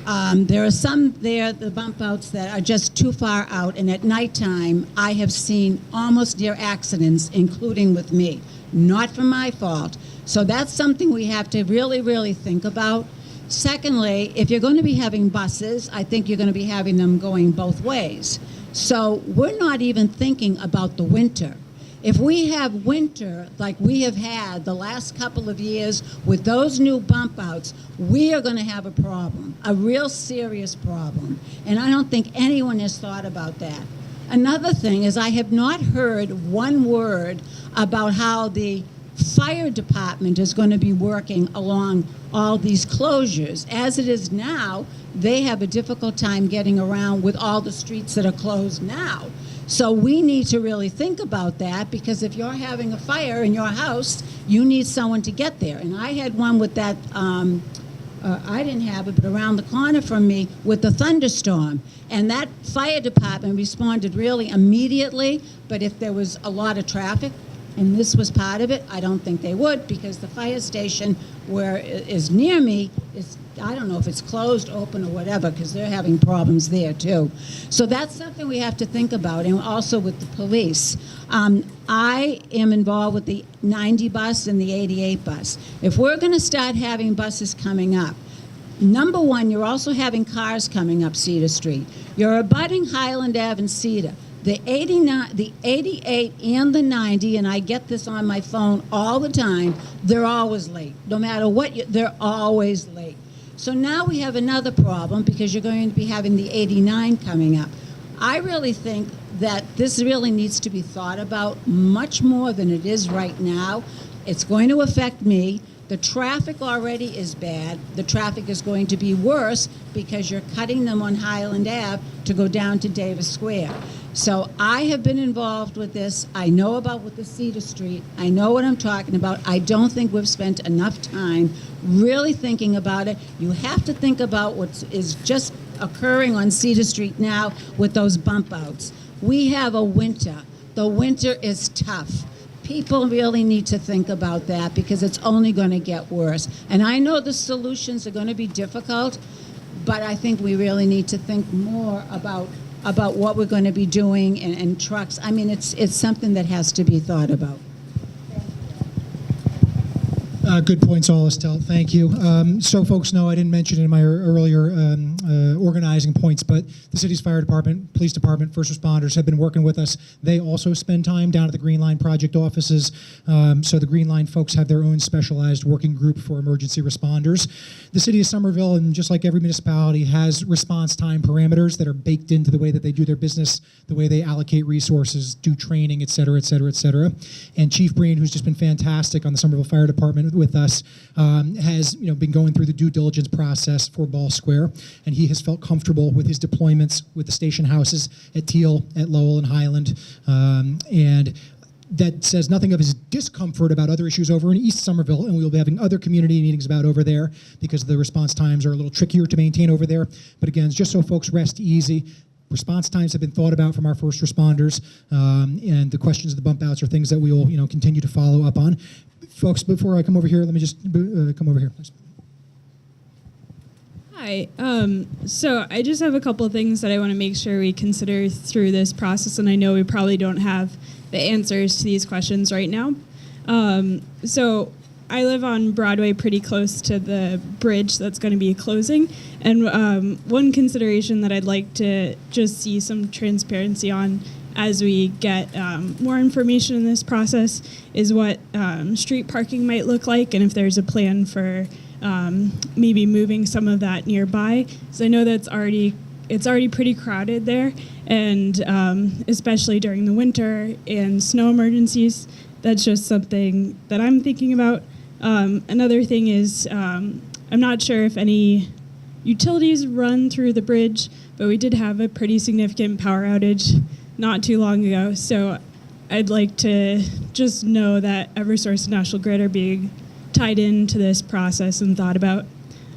There are some there, the bump outs, that are just too far out, and at nighttime, I have seen almost near accidents, including with me. Not from my fault. So that's something we have to really, really think about. Secondly, if you're going to be having buses, I think you're going to be having them going both ways. So we're not even thinking about the winter. If we have winter like we have had the last couple of years with those new bump outs, we are going to have a problem, a real serious problem. And I don't think anyone has thought about that. Another thing is I have not heard one word about how the fire department is going to be working along all these closures. As it is now, they have a difficult time getting around with all the streets that are closed now. So we need to really think about that, because if you're having a fire in your house, you need someone to get there. And I had one with that, I didn't have it, but around the corner from me with the thunderstorm. And that fire department responded really immediately, but if there was a lot of traffic, and this was part of it, I don't think they would, because the fire station where is near me is, I don't know if it's closed, open, or whatever, because they're having problems there too. So that's something we have to think about, and also with the police. I am involved with the 90 bus and the 88 bus. If we're going to start having buses coming up, number one, you're also having cars coming up Cedar Street. You're abutting Highland Ave and Cedar. The 89, the 88, and the 90, and I get this on my phone all the time, they're always late. No matter what, they're always late. So now we have another problem, because you're going to be having the 89 coming up. I really think that this really needs to be thought about much more than it is right now. It's going to affect me. The traffic already is bad. The traffic is going to be worse because you're cutting them on Highland Ave to go down to Davis Square. So I have been involved with this. I know about what the Cedar Street. I know what I'm talking about. I don't think we've spent enough time really thinking about it. You have to think about what is just occurring on Cedar Street now with those bump outs. We have a winter. The winter is tough. People really need to think about that because it's only going to get worse. And I know the solutions are going to be difficult, but I think we really need to think more about what we're going to be doing and trucks. I mean, it's something that has to be thought about. Good points, all, Estelle. Thank you. So folks know, I didn't mention it in my earlier organizing points, but the city's fire department, police department, first responders have been working with us. They also spend time down at the Green Line project offices. So the Green Line folks have their own specialized working group for emergency responders. The city of Somerville, and just like every municipality, has response time parameters that are baked into the way that they do their business, the way they allocate resources, do training, et cetera, et cetera, et cetera. And Chief Breen, who's just been fantastic on the Somerville Fire Department with us, has been going through the due diligence process for Ball Square, and he has felt comfortable with his deployments with the station houses at Teal, at Lowell, and Highland, and that says nothing of his discomfort about other issues over in East Somerville, and we will be having other community meetings about over there because the response times are a little trickier to maintain over there. But again, just so folks rest easy, response times have been thought about from our first responders, and the questions of the bump outs are things that we will continue to follow up on. Folks, before I come over here, let me just come over here, please. Hi. So I just have a couple of things that I want to make sure we consider through this process, and I know we probably don't have the answers to these questions right now. So I live on Broadway pretty close to the bridge that's going to be closing, and one consideration that I'd like to just see some transparency on as we get more information in this process is what street parking might look like, and if there's a plan for maybe moving some of that nearby. So I know that's it's already pretty crowded there, and especially during the winter and snow emergencies, that's just something that I'm thinking about. Another thing is I'm not sure if any utilities run through the bridge, but we did have a pretty significant power outage not too long ago, so I'd like to just know that Eversource and National Grid are being tied into this process and thought about.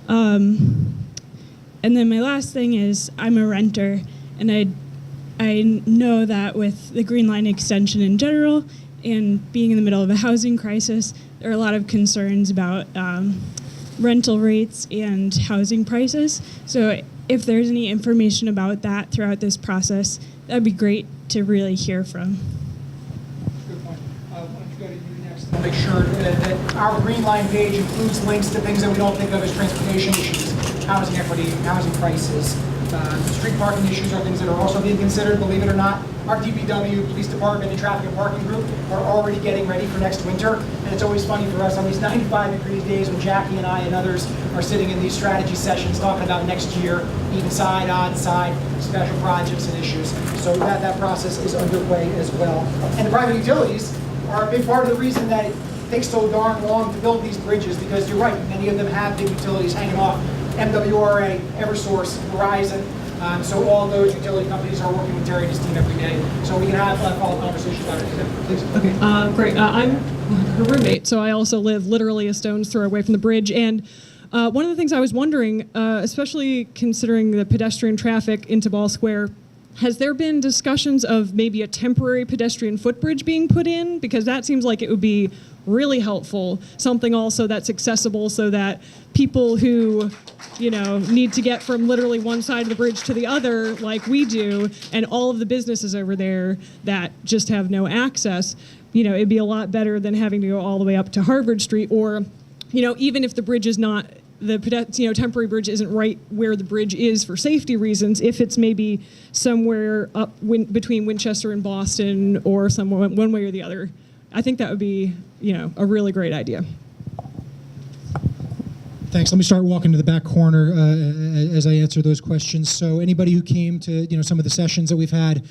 And then my last thing is I'm a renter, and I know that with the Green Line extension in general and being in the middle of a housing crisis, there are a lot of concerns about rental rates and housing prices. So if there's any information about that throughout this process, that'd be great to really hear from. Good point. Why don't you go to you next? I'll make sure that our Green Line page includes links to things that we don't think of as transportation issues, housing equity, housing prices. Street parking issues are things that are also being considered, believe it or not. Our DPW, police department, and traffic and parking group are already getting ready for next winter. And it's always funny for us on these 95-degree days when Jackie and I and others are sitting in these strategy sessions talking about next year, even side, odd side, special projects and issues. So that process is underway as well. And the private utilities are a big part of the reason that it takes so darn long to build these bridges, because you're right, many of them have big utilities hanging off. MWRA, Eversource, Verizon. So all those utility companies are working with Terry and his team every day. So we can have follow-up conversations about it. Please. Okay, great. I'm her roommate, so I also live literally a stone's throw away from the bridge. And one of the things I was wondering, especially considering the pedestrian traffic into Ball Square, has there been discussions of maybe a temporary pedestrian footbridge being put in? Because that seems like it would be really helpful. Something also that's accessible so that people who, need to get from literally one side of the bridge to the other, like we do, and all of the businesses over there that just have no access, it'd be a lot better than having to go all the way up to Harvard Street, or, even if the bridge is not, the temporary bridge isn't right where the bridge is for safety reasons, if it's maybe somewhere up between Winchester and Boston or somewhere one way or the other. I think that would be, a really great idea. Thanks. Let me start walking to the back corner as I answer those questions. So anybody who came to some of the sessions that we've had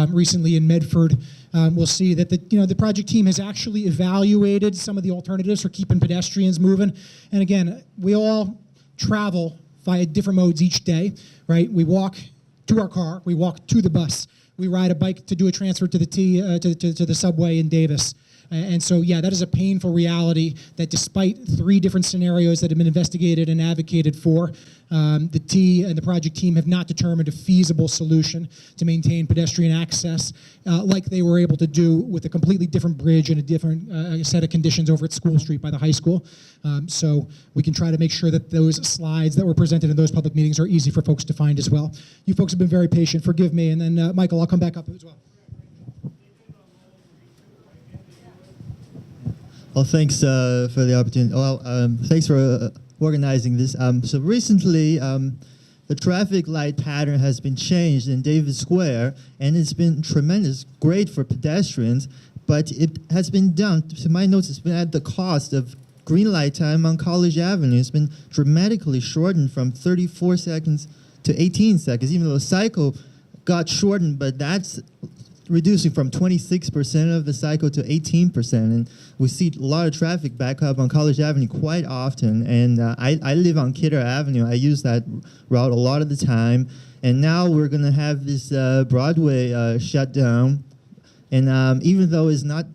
recently in Medford will see that the project team has actually evaluated some of the alternatives for keeping pedestrians moving. And again, we all travel via different modes each day, right? We walk to our car, we walk to the bus. we ride a bike to do a transfer to the to the subway in Davis. And so, yeah, that is a painful reality that despite 3 different scenarios that have been investigated and advocated for, the T and the project team have not determined a feasible solution to maintain pedestrian access like they were able to do with a completely different bridge and a different set of conditions over at School Street by the high school. So we can try to make sure that those slides that were presented in those public meetings are easy for folks to find as well. You folks have been very patient, forgive me. And then, Michael, I'll come back up as well. Well, thanks for the opportunity. Well, thanks for organizing this. So recently, the traffic light pattern has been changed in Davis Square, and it's been tremendous, great for pedestrians, but it has been done, to my notes, it's been at the cost of green light time on College Avenue. It's been dramatically shortened from 34 seconds to 18 seconds, even though the cycle got shortened, but that's reducing from 26% of the cycle to 18%. And we see a lot of traffic back up on College Avenue quite often. And I live on Kidder Avenue. I use that route a lot of the time. And now we're going to have this Broadway shut down. And even though it's not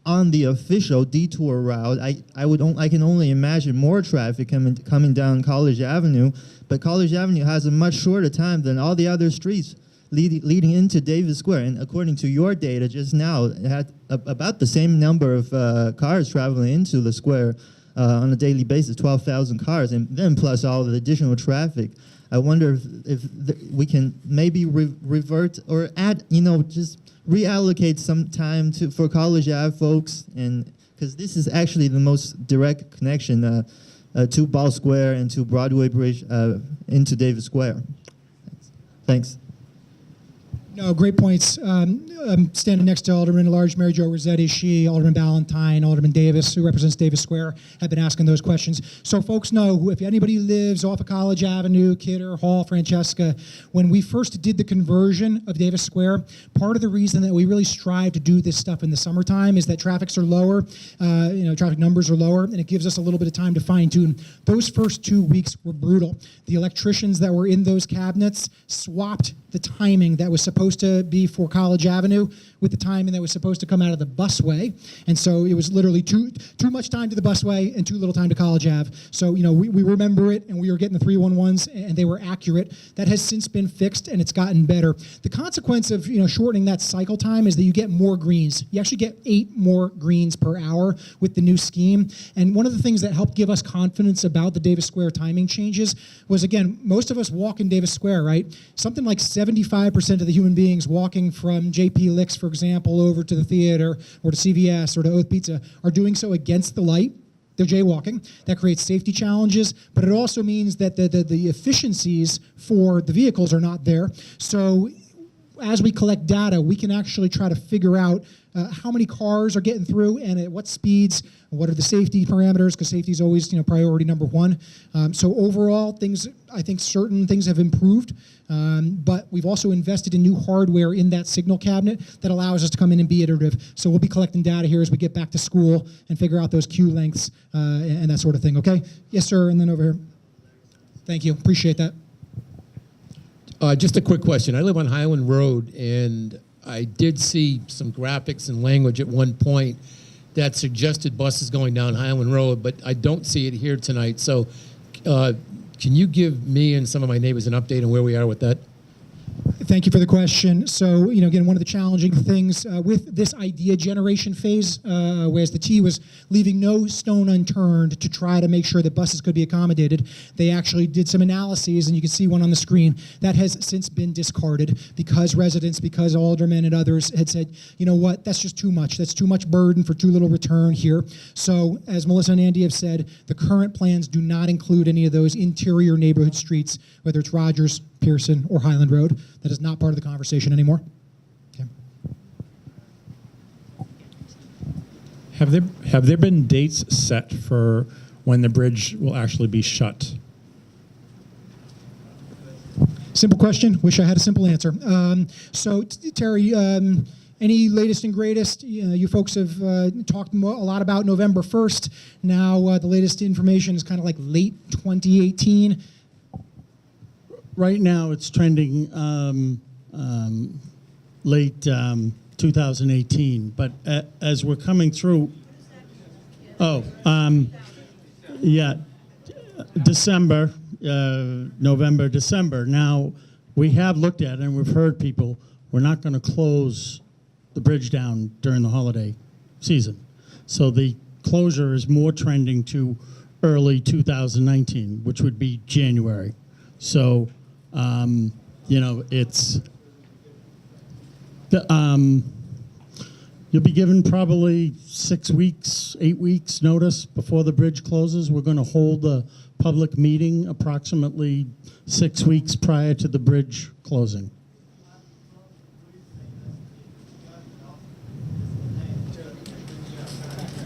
on the official detour route, I can only imagine more traffic coming down College Avenue. But College Avenue has a much shorter time than all the other streets leading into Davis Square. And according to your data just now, it had about the same number of cars traveling into the square on a daily basis, 12,000 cars, and then plus all the additional traffic. I wonder if we can maybe revert or add, just reallocate some time for College Ave folks, and because this is actually the most direct connection to Ball Square and to Broadway Bridge into Davis Square. Thanks. No, great points. I'm standing next to Alderman at-large Mary Jo Rossetti. She, Alderman Ballantyne, Alderman Davis, who represents Davis Square, have been asking those questions. So folks know, if anybody lives off of College Avenue, Kidder, Hall, Francesca, when we first did the conversion of Davis Square, part of the reason that we really strive to do this stuff in the summertime is that traffics are lower, traffic numbers are lower, and it gives us a little bit of time to fine-tune. Those first 2 weeks were brutal. The electricians that were in those cabinets swapped the timing that was supposed to be for College Avenue with the timing that was supposed to come out of the busway. And so it was literally too much time to the busway and too little time to College Ave. So, we remember it, and we were getting the 311s, and they were accurate. That has since been fixed, and it's gotten better. The consequence of, shortening that cycle time is that you get more greens. You actually get 8 more greens per hour with the new scheme. And one of the things that helped give us confidence about the Davis Square timing changes was, again, most of us walk in Davis Square, right? Something like 75% of the human beings walking from JP Licks, for example, over to the theater or to CVS or to Oath Pizza are doing so against the light. They're jaywalking. That creates safety challenges, but it also means that the efficiencies for the vehicles are not there. So as we collect data, we can actually try to figure out how many cars are getting through and at what speeds, what are the safety parameters, because safety is always priority number one. So overall, I think certain things have improved, but we've also invested in new hardware in that signal cabinet that allows us to come in and be iterative. So we'll be collecting data here as we get back to school and figure out those queue lengths and that sort of thing, okay? Yes, sir, and then over here. Thank you, appreciate that. Just a quick question. I live on Highland Road, and I did see some graphics and language at one point that suggested buses going down Highland Road, but I don't see it here tonight. So can you give me and some of my neighbors an update on where we are with that? Thank you for the question. So, again, one of the challenging things with this idea generation phase, whereas the T was leaving no stone unturned to try to make sure that buses could be accommodated, they actually did some analyses, and you can see one on the screen, that has since been discarded because residents, because aldermen and others had said, you know what, that's just too much. That's too much burden for too little return here. So, as Melissa and Andy have said, the current plans do not include any of those interior neighborhood streets, whether it's Rogers, Pearson, or Highland Road. That is not part of the conversation anymore. Okay. Have there been dates set for when the bridge will actually be shut? Simple question. Wish I had a simple answer. So, Terry, any latest and greatest? You folks have talked a lot about November 1st. Now, the latest information is kind of like late 2018. Right now, it's trending late 2018. But as we're coming through, December, November, December. Now, we have looked at it and we've heard people, we're not going to close the bridge down during the holiday season. So the closure is more trending to early 2019, which would be January. So, it's you'll be given probably 6 weeks, 8 weeks notice before the bridge closes. We're going to hold a public meeting approximately 6 weeks prior to the bridge closing.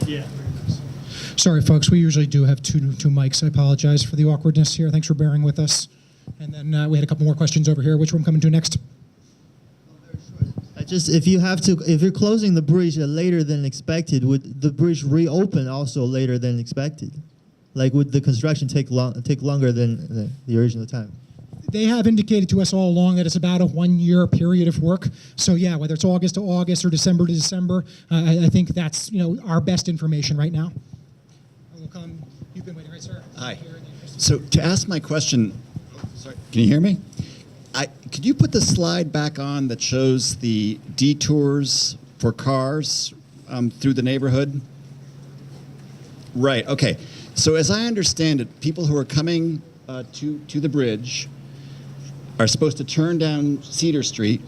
Yeah. Sorry, folks. We usually do have two mics. I apologize for the awkwardness here. Thanks for bearing with us. And then we had a couple more questions over here. Which one coming to next? If you're closing the bridge later than expected, would the bridge reopen also later than expected? Like, would the construction take longer than the original time? They have indicated to us all along that it's about a 1 year period of work. So yeah, whether it's August to August or December to December, I think that's our best information right now. You've been waiting, right, sir? Hi. So to ask my question, sorry, can you hear me? Could you put the slide back on that shows the detours for cars through the neighborhood? Right, okay. So as I understand it, people who are coming to the bridge are supposed to turn down Cedar Street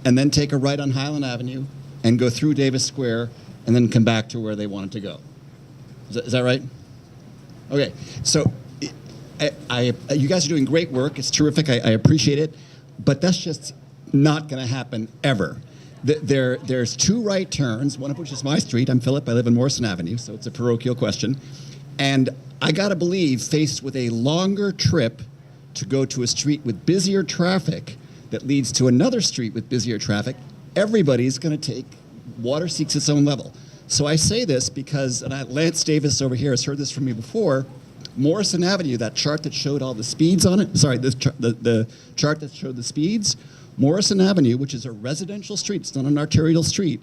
and then take a right on Highland Avenue and go through Davis Square and then come back to where they wanted to go. Is that right? Okay, so you guys are doing great work. It's terrific. I appreciate it. But that's just not going to happen ever. There's 2 right turns, one of which is my street. I'm Philip. I live on Morrison Avenue, so it's a parochial question. And I got to believe, faced with a longer trip to go to a street with busier traffic that leads to another street with busier traffic, everybody's going to take water seeks its own level. So I say this because, and Lance Davis over here has heard this from me before, Morrison Avenue, that chart that showed all the speeds on it, sorry, the chart that showed the speeds, Morrison Avenue, which is a residential street, it's not an arterial street,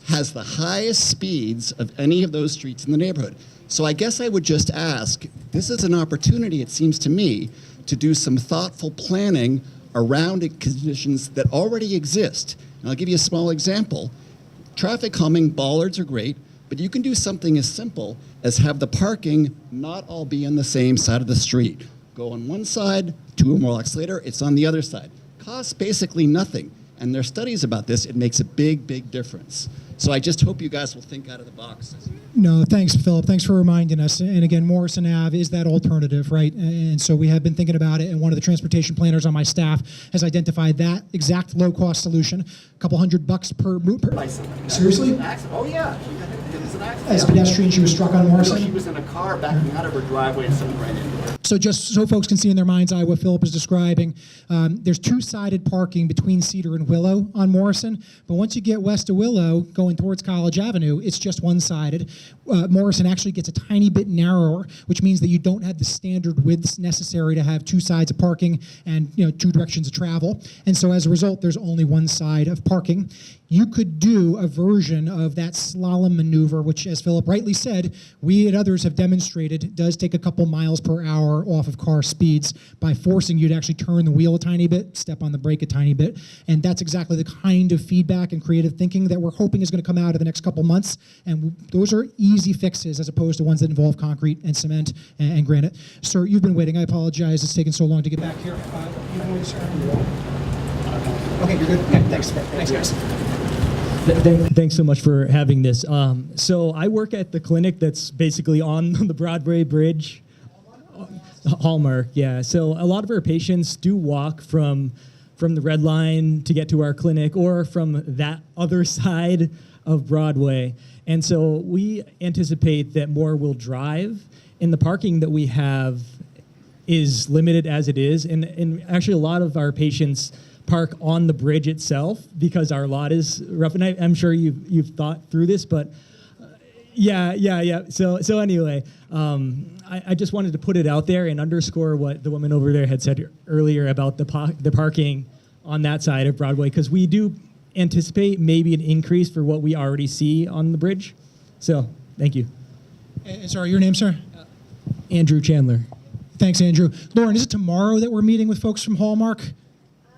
has the highest speeds of any of those streets in the neighborhood. So I guess I would just ask, this is an opportunity, it seems to me, to do some thoughtful planning around conditions that already exist. And I'll give you a small example. Traffic calming bollards are great, but you can do something as simple as have the parking not all be on the same side of the street. Go on one side, 2 or more blocks later, it's on the other side. Costs basically nothing. And there are studies about this. It makes a big, big difference. So I just hope you guys will think out of the box. No, thanks, Philip. Thanks for reminding us. And again, Morrison Ave is that alternative, right? And so we have been thinking about it, and one of the transportation planners on my staff has identified that exact low-cost solution, a couple $100 per move. Seriously? Oh, yeah. It was an accident. As a pedestrian, she was struck on Morrison? She was in a car backing out of her driveway and someone ran into her. So just so folks can see in their mind's eye what Philip is describing, there's 2-sided parking between Cedar and Willow on Morrison, but once you get west of Willow, going towards College Avenue, it's just one-sided. Morrison actually gets a tiny bit narrower, which means that you don't have the standard widths necessary to have 2 sides of parking and 2 directions of travel. And so as a result, there's only one side of parking. You could do a version of that slalom maneuver, which, as Philip rightly said, we and others have demonstrated does take a couple miles per hour off of car speeds by forcing you to actually turn the wheel a tiny bit, step on the brake a tiny bit. And that's exactly the kind of feedback and creative thinking that we're hoping is going to come out of the next couple months. And those are easy fixes as opposed to ones that involve concrete and cement and granite. Sir, you've been waiting. I apologize. It's taken so long to get back here. Okay, you're good. Okay, thanks. Thanks, guys. Thanks so much for having this. So I work at the clinic that's basically on the Broadway Bridge. Hallmark, yeah. So a lot of our patients do walk from the Red Line to get to our clinic or from that other side of Broadway. And so we anticipate that more will drive, and the parking that we have is limited as it is. And actually a lot of our patients park on the bridge itself because our lot is rough. And I'm sure you've thought through this, but yeah. So anyway, I just wanted to put it out there and underscore what the woman over there had said earlier about the parking on that side of Broadway, because we do anticipate maybe an increase for what we already see on the bridge. So, thank you. And sorry, your name, sir? Andrew Chandler. Thanks, Andrew. Lauren, is it tomorrow that we're meeting with folks from Hallmark?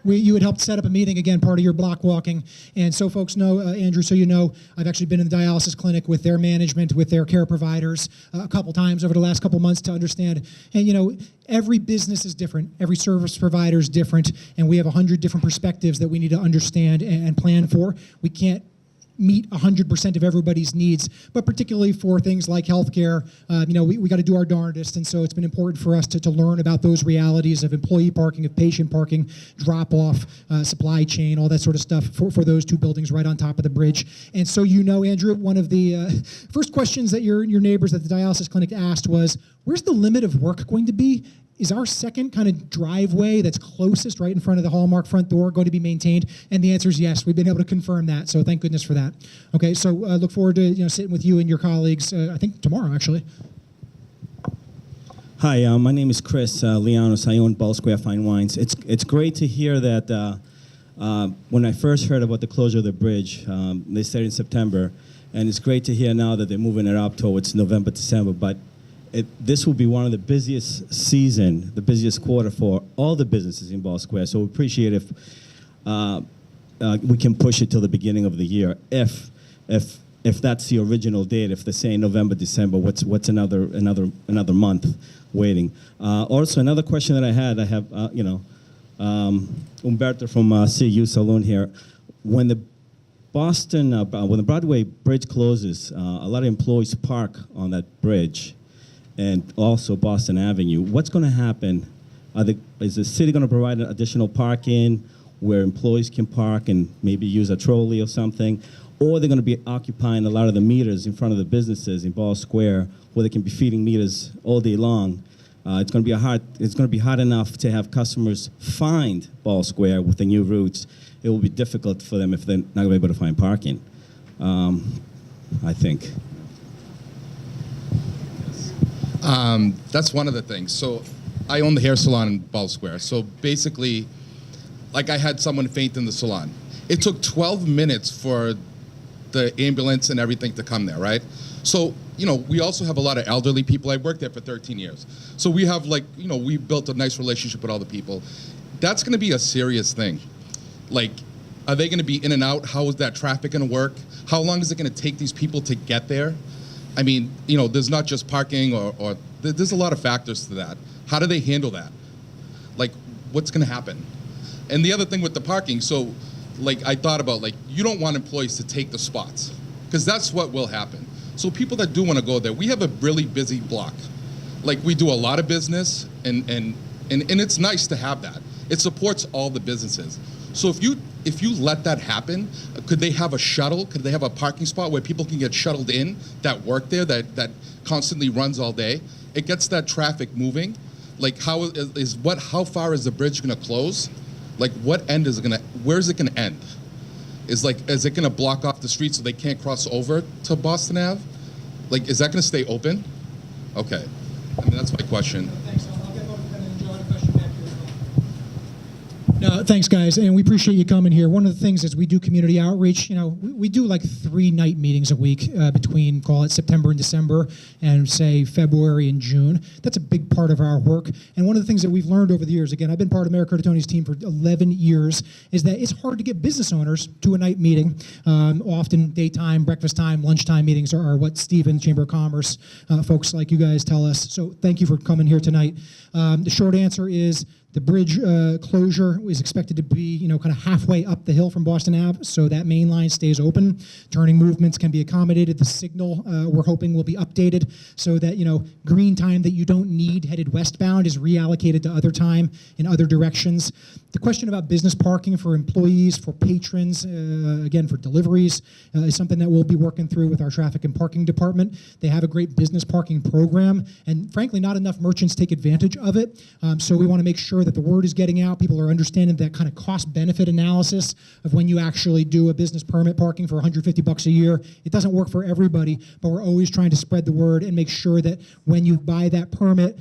You had helped set up a meeting, again, part of your block walking. And so folks know, Andrew, so you know, I've actually been in the dialysis clinic with their management, with their care providers a couple times over the last couple months to understand. And, you know, every business is different. Every service provider is different. And we have 100 different perspectives that we need to understand and plan for. We can't meet 100% of everybody's needs, but particularly for things like healthcare, you know, we got to do our darndest, and so it's been important for us to learn about those realities of employee parking, of patient parking, drop-off, supply chain, all that sort of stuff for those two buildings right on top of the bridge. And so you know, Andrew, one of the first questions that your neighbors at the dialysis clinic asked was, where's the limit of work going to be? Is our second kind of driveway that's closest right in front of the Hallmark front door going to be maintained? And the answer is yes. We've been able to confirm that, so thank goodness for that. Okay, so look forward to sitting with you and your colleagues, I think tomorrow actually. Hi, my name is Chris Leonis. I own Ball Square Fine Wines. It's great to hear that when I first heard about the closure of the bridge, they said in September, and it's great to hear now that they're moving it up towards November, December, but this will be one of the busiest season, the busiest quarter for all the businesses in Ball Square. So we appreciate if we can push it till the beginning of the year. If that's the original date, if they're saying November, December, what's another month waiting? Also, another question that I have Umberto from CU Saloon here. When the when the Broadway Bridge closes, a lot of employees park on that bridge, and also Boston Avenue. What's going to happen? Is the city going to provide additional parking where employees can park and maybe use a trolley or something? Or they're going to be occupying a lot of the meters in front of the businesses in Ball Square where they can be feeding meters all day long? It's going to be hard enough to have customers find Ball Square with the new routes. It will be difficult for them if they're not going to be able to find parking, I think. That's one of the things. So I own the hair salon in Ball Square. So basically, like I had someone faint in the salon. It took 12 minutes for the ambulance and everything to come there, right? So, we also have a lot of elderly people. I worked there for 13 years. So we have we built a nice relationship with all the people. That's gonna be a serious thing. Like, are they gonna be in and out? How is that traffic gonna work? How long is it gonna take these people to get there? I mean, there's not just parking or there's a lot of factors to that. How do they handle that? Like, what's gonna happen? And the other thing with the parking, so I thought about you don't want employees to take the spots because that's what will happen. So people that do want to go there, we have a really busy block. We do a lot of business and it's nice to have that. It supports all the businesses. So if you let that happen, could they have a shuttle? Could they have a parking spot where people can get shuttled in that work there, that constantly runs all day? It gets that traffic moving. How far is the bridge gonna close? What end is it gonna, where's it gonna end? Is it gonna block off the street so they can't cross over to Boston Ave? Is that gonna stay open? Okay, that's my question. No, thanks, guys, and we appreciate you coming here. One of the things is we do community outreach. We do 3 night meetings a week between, call it September and December, and say February and June. That's a big part of our work. And one of the things that we've learned over the years, again, I've been part of Mayor Curtatoni's team for 11 years, is that it's hard to get business owners to a night meeting. Often daytime, breakfast time, lunchtime meetings are what Stephen, Chamber of Commerce, folks like you guys tell us. So thank you for coming here tonight. The short answer is the bridge closure is expected to be, kind of halfway up the hill from Boston Ave, so that main line stays open. Turning movements can be accommodated. The signal, we're hoping, will be updated so that, green time that you don't need headed westbound is reallocated to other time in other directions. The question about business parking for employees, for patrons, again, for deliveries, is something that we'll be working through with our traffic and parking department. They have a great business parking program, and frankly, not enough merchants take advantage of it. So we want to make sure that the word is getting out. People are understanding that kind of cost-benefit analysis of when you actually do a business permit parking for $150 a year. It doesn't work for everybody, but we're always trying to spread the word and make sure that when you buy that permit,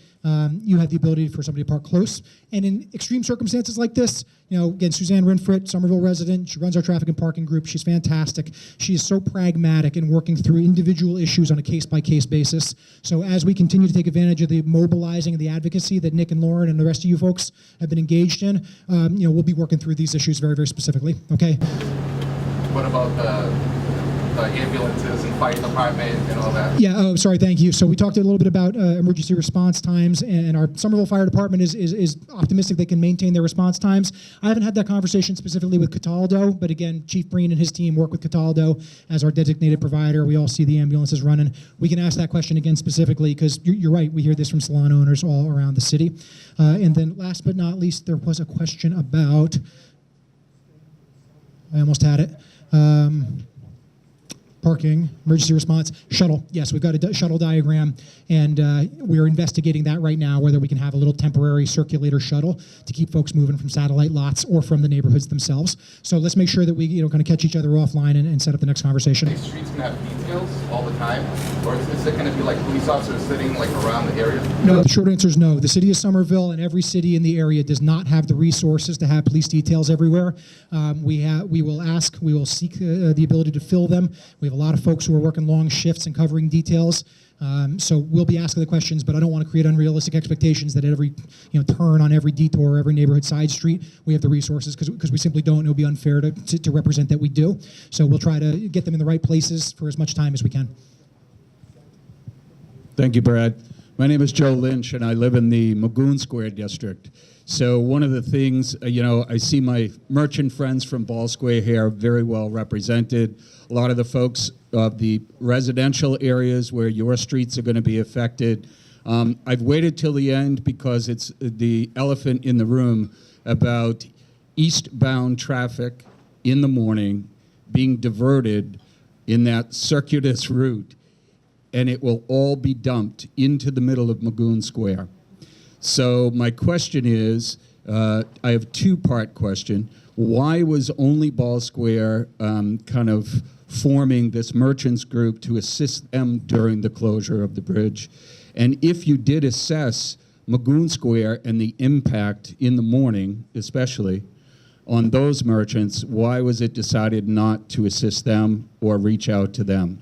you have the ability for somebody to park close. And in extreme circumstances like this, again, Suzanne Rinfrit, Somerville resident, she runs our traffic and parking group. She's fantastic. She is so pragmatic in working through individual issues on a case-by-case basis. So as we continue to take advantage of the mobilizing and the advocacy that Nick and Lauren and the rest of you folks have been engaged in, we'll be working through these issues very, very specifically. Okay. What about the ambulances and fire department and all that? Yeah, oh, sorry, thank you. So we talked a little bit about emergency response times, and our Somerville Fire Department is optimistic they can maintain their response times. I haven't had that conversation specifically with Cataldo, but again, Chief Breen and his team work with Cataldo as our designated provider. We all see the ambulances running. We can ask that question again specifically, because you're right, we hear this from salon owners all around the city. And then last but not least, there was a question about, I almost had it. Parking, emergency response, shuttle. Yes, we've got a shuttle diagram, and we're investigating that right now, whether we can have a little temporary circulator shuttle to keep folks moving from satellite lots or from the neighborhoods themselves. So let's make sure that we kind of catch each other offline and set up the next conversation. These streets can have details all the time, or is it going to be like police officers sitting like around the area? No, the short answer is no. The city of Somerville and every city in the area does not have the resources to have police details everywhere. We will seek the ability to fill them. We have a lot of folks who are working long shifts and covering details. So we'll be asking the questions, but I don't want to create unrealistic expectations that at every turn on every detour, every neighborhood side street, we have the resources, because we simply don't. It would be unfair to represent that we do. So we'll try to get them in the right places for as much time as we can. Thank you, Brad. My name is Joe Lynch, and I live in the Magoon Square district. So one of the things, I see my merchant friends from Ball Square here very well represented. A lot of the folks of the residential areas where your streets are going to be affected. I've waited till the end because it's the elephant in the room about eastbound traffic in the morning being diverted in that circuitous route, and it will all be dumped into the middle of Magoon Square. So my question is, I have a two-part question. Why was only Ball Square kind of forming this merchants group to assist them during the closure of the bridge? And if you did assess Magoon Square and the impact in the morning, especially, on those merchants, why was it decided not to assist them or reach out to them?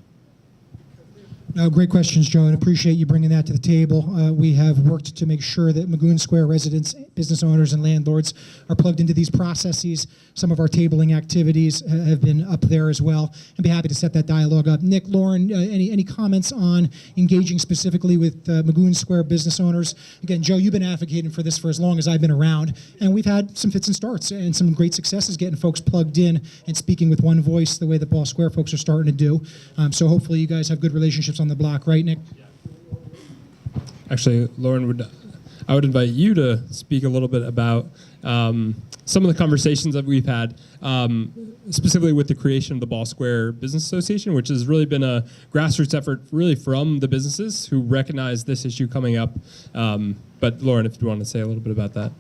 No, great questions, Joe, and appreciate you bringing that to the table. We have worked to make sure that Magoon Square residents, business owners, and landlords are plugged into these processes. Some of our tabling activities have been up there as well. I'd be happy to set that dialogue up. Nick, Lauren, any comments on engaging specifically with Magoon Square business owners? Again, Joe, you've been advocating for this for as long as I've been around, and we've had some fits and starts and some great successes getting folks plugged in and speaking with one voice the way that Ball Square folks are starting to do. So hopefully you guys have good relationships on the block, right, Nick? Actually, Lauren, I would invite you to speak a little bit about some of the conversations that we've had, specifically with the creation of the Ball Square Business Association, which has really been a grassroots effort really from the businesses who recognize this issue coming up. But Lauren, if you want to say a little bit about that.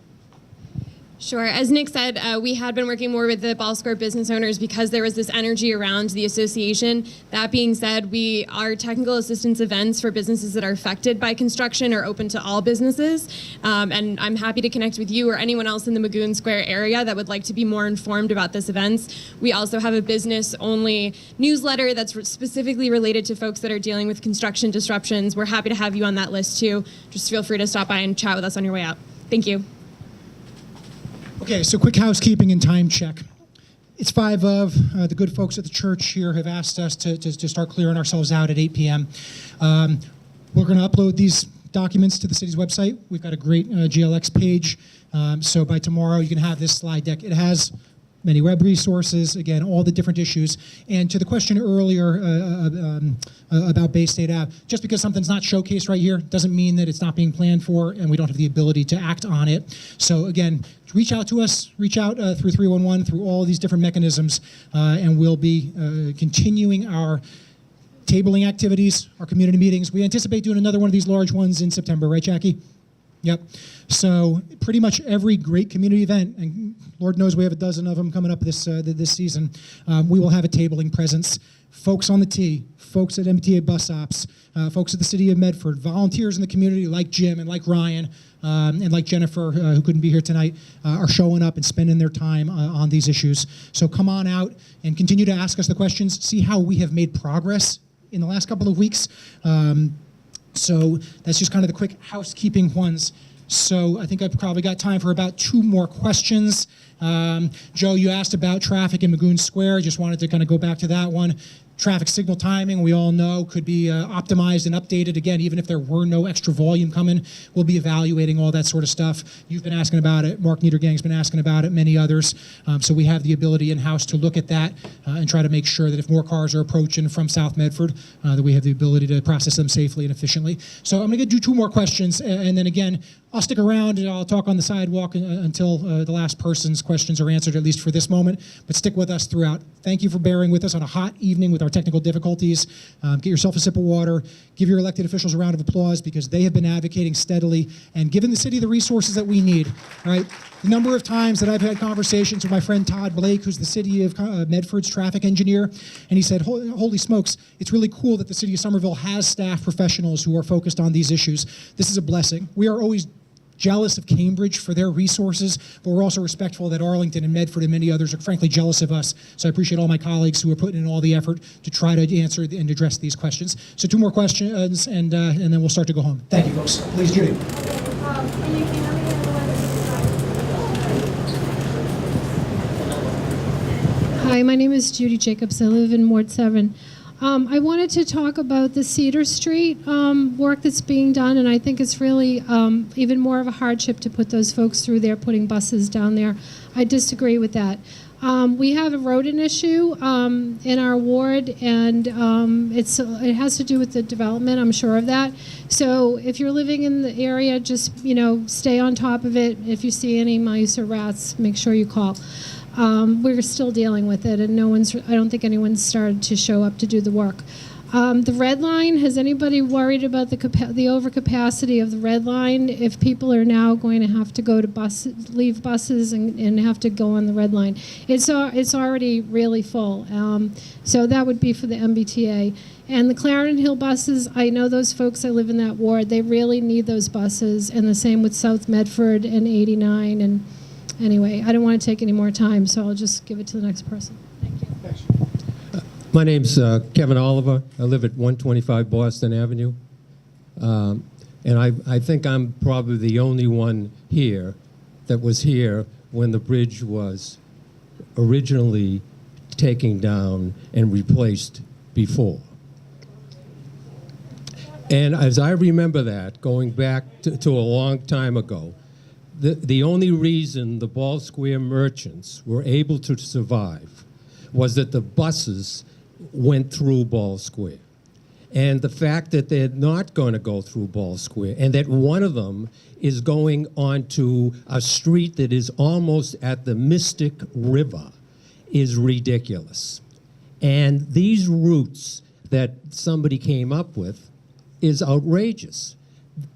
Sure. As Nick said, we had been working more with the Ball Square business owners because there was this energy around the association. That being said, our technical assistance events for businesses that are affected by construction are open to all businesses. And I'm happy to connect with you or anyone else in the Magoon Square area that would like to be more informed about this events. We also have a business-only newsletter that's specifically related to folks that are dealing with construction disruptions. We're happy to have you on that list too. Just feel free to stop by and chat with us on your way out. Thank you. Okay, so quick housekeeping and time check. It's 5 of. The good folks at the church here have asked us to start clearing ourselves out at 8 p.m. We're going to upload these documents to the city's website. We've got a great GLX page. So by tomorrow, you can have this slide deck. It has many web resources, again, all the different issues. And to the question earlier about Bay State Ave, just because something's not showcased right here doesn't mean that it's not being planned for and we don't have the ability to act on it. So again, reach out to us, reach out through 311, through all these different mechanisms, and we'll be continuing our tabling activities, our community meetings. We anticipate doing another one of these large ones in September, right, Jackie? Yep. So pretty much every great community event, and Lord knows we have a dozen of them coming up this season, we will have a tabling presence. Folks on the T, folks at MBTA bus stops, folks at the city of Medford, volunteers in the community like Jim and like Ryan and like Jennifer, who couldn't be here tonight, are showing up and spending their time on these issues. So come on out and continue to ask us the questions, see how we have made progress in the last couple of weeks. So that's just kind of the quick housekeeping ones. So I think I've probably got time for about 2 more questions. Joe, you asked about traffic in Magoon Square. I just wanted to kind of go back to that one. Traffic signal timing, we all know, could be optimized and updated. Again, even if there were no extra volume coming, we'll be evaluating all that sort of stuff. You've been asking about it. Mark Niedergang's been asking about it, many others. So we have the ability in-house to look at that and try to make sure that if more cars are approaching from South Medford, that we have the ability to process them safely and efficiently. So I'm going to do 2 more questions, and then again, I'll stick around and I'll talk on the sidewalk until the last person's questions are answered, at least for this moment, but stick with us throughout. Thank you for bearing with us on a hot evening with our technical difficulties. Get yourself a sip of water. Give your elected officials a round of applause because they have been advocating steadily and given the city the resources that we need, right? The number of times that I've had conversations with my friend Todd Blake, who's the city of Medford's traffic engineer, and he said, holy smokes, it's really cool that the city of Somerville has staff professionals who are focused on these issues. This is a blessing. We are always jealous of Cambridge for their resources, but we're also respectful that Arlington and Medford and many others are frankly jealous of us. So I appreciate all my colleagues who are putting in all the effort to try to answer and address these questions. So 2 more questions, and then we'll start to go home. Thank you, folks. Please, Judy. Hi, my name is Judy Jacobs. I live in Ward 7. I wanted to talk about the Cedar Street work that's being done, and I think it's really even more of a hardship to put those folks through there, putting buses down there. I disagree with that. We have a rodent issue in our ward, and it has to do with the development, I'm sure of that. So if you're living in the area, just stay on top of it. If you see any mice or rats, make sure you call. We're still dealing with it, and I don't think anyone's started to show up to do the work. The red line, has anybody worried about the overcapacity of the red line? If people are now going to have to go to leave buses and have to go on the red line, it's already really full. So that would be for the MBTA. And the Clarendon Hill buses, I know those folks, I live in that ward, they really need those buses, and the same with South Medford and 89. And anyway, I don't want to take any more time, so I'll just give it to the next person. Thank you. Thanks. My name's Kevin Oliver. I live at 125 Boston Avenue. And I think I'm probably the only one here that was here when the bridge was originally taken down and replaced before. And as I remember that, going back to a long time ago, the only reason the Ball Square merchants were able to survive was that the buses went through Ball Square. And the fact that they're not going to go through Ball Square, and that one of them is going onto a street that is almost at the Mystic River, is ridiculous. And these routes that somebody came up with is outrageous.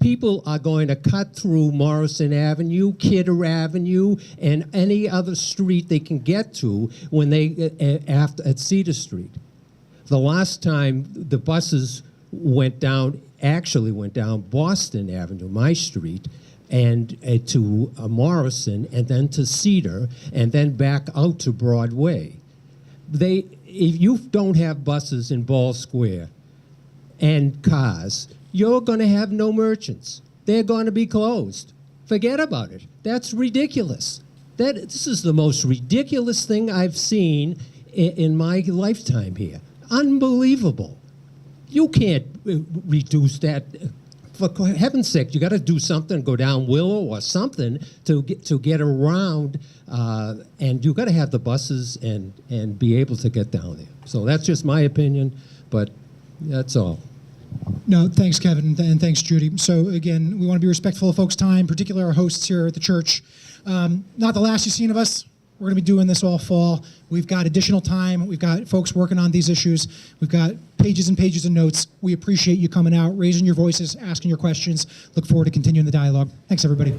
People are going to cut through Morrison Avenue, Kidder Avenue, and any other street they can get to when they at Cedar Street. The last time the buses actually went down Boston Avenue, my street, and to Morrison, and then to Cedar, and then back out to Broadway. If you don't have buses in Ball Square and cars, you're going to have no merchants. They're going to be closed. Forget about it. That's ridiculous. This is the most ridiculous thing I've seen in my lifetime here. Unbelievable. You can't reduce that. For heaven's sake, you got to do something, go down Willow or something to get around, and you got to have the buses and be able to get down there. So that's just my opinion, but that's all. No, thanks, Kevin, and thanks, Judy. So again, we want to be respectful of folks' time, particularly our hosts here at the church. Not the last you've seen of us. We're going to be doing this all fall. We've got additional time. We've got folks working on these issues. We've got pages and pages of notes. We appreciate you coming out, raising your voices, asking your questions. Look forward to continuing the dialogue. Thanks, everybody.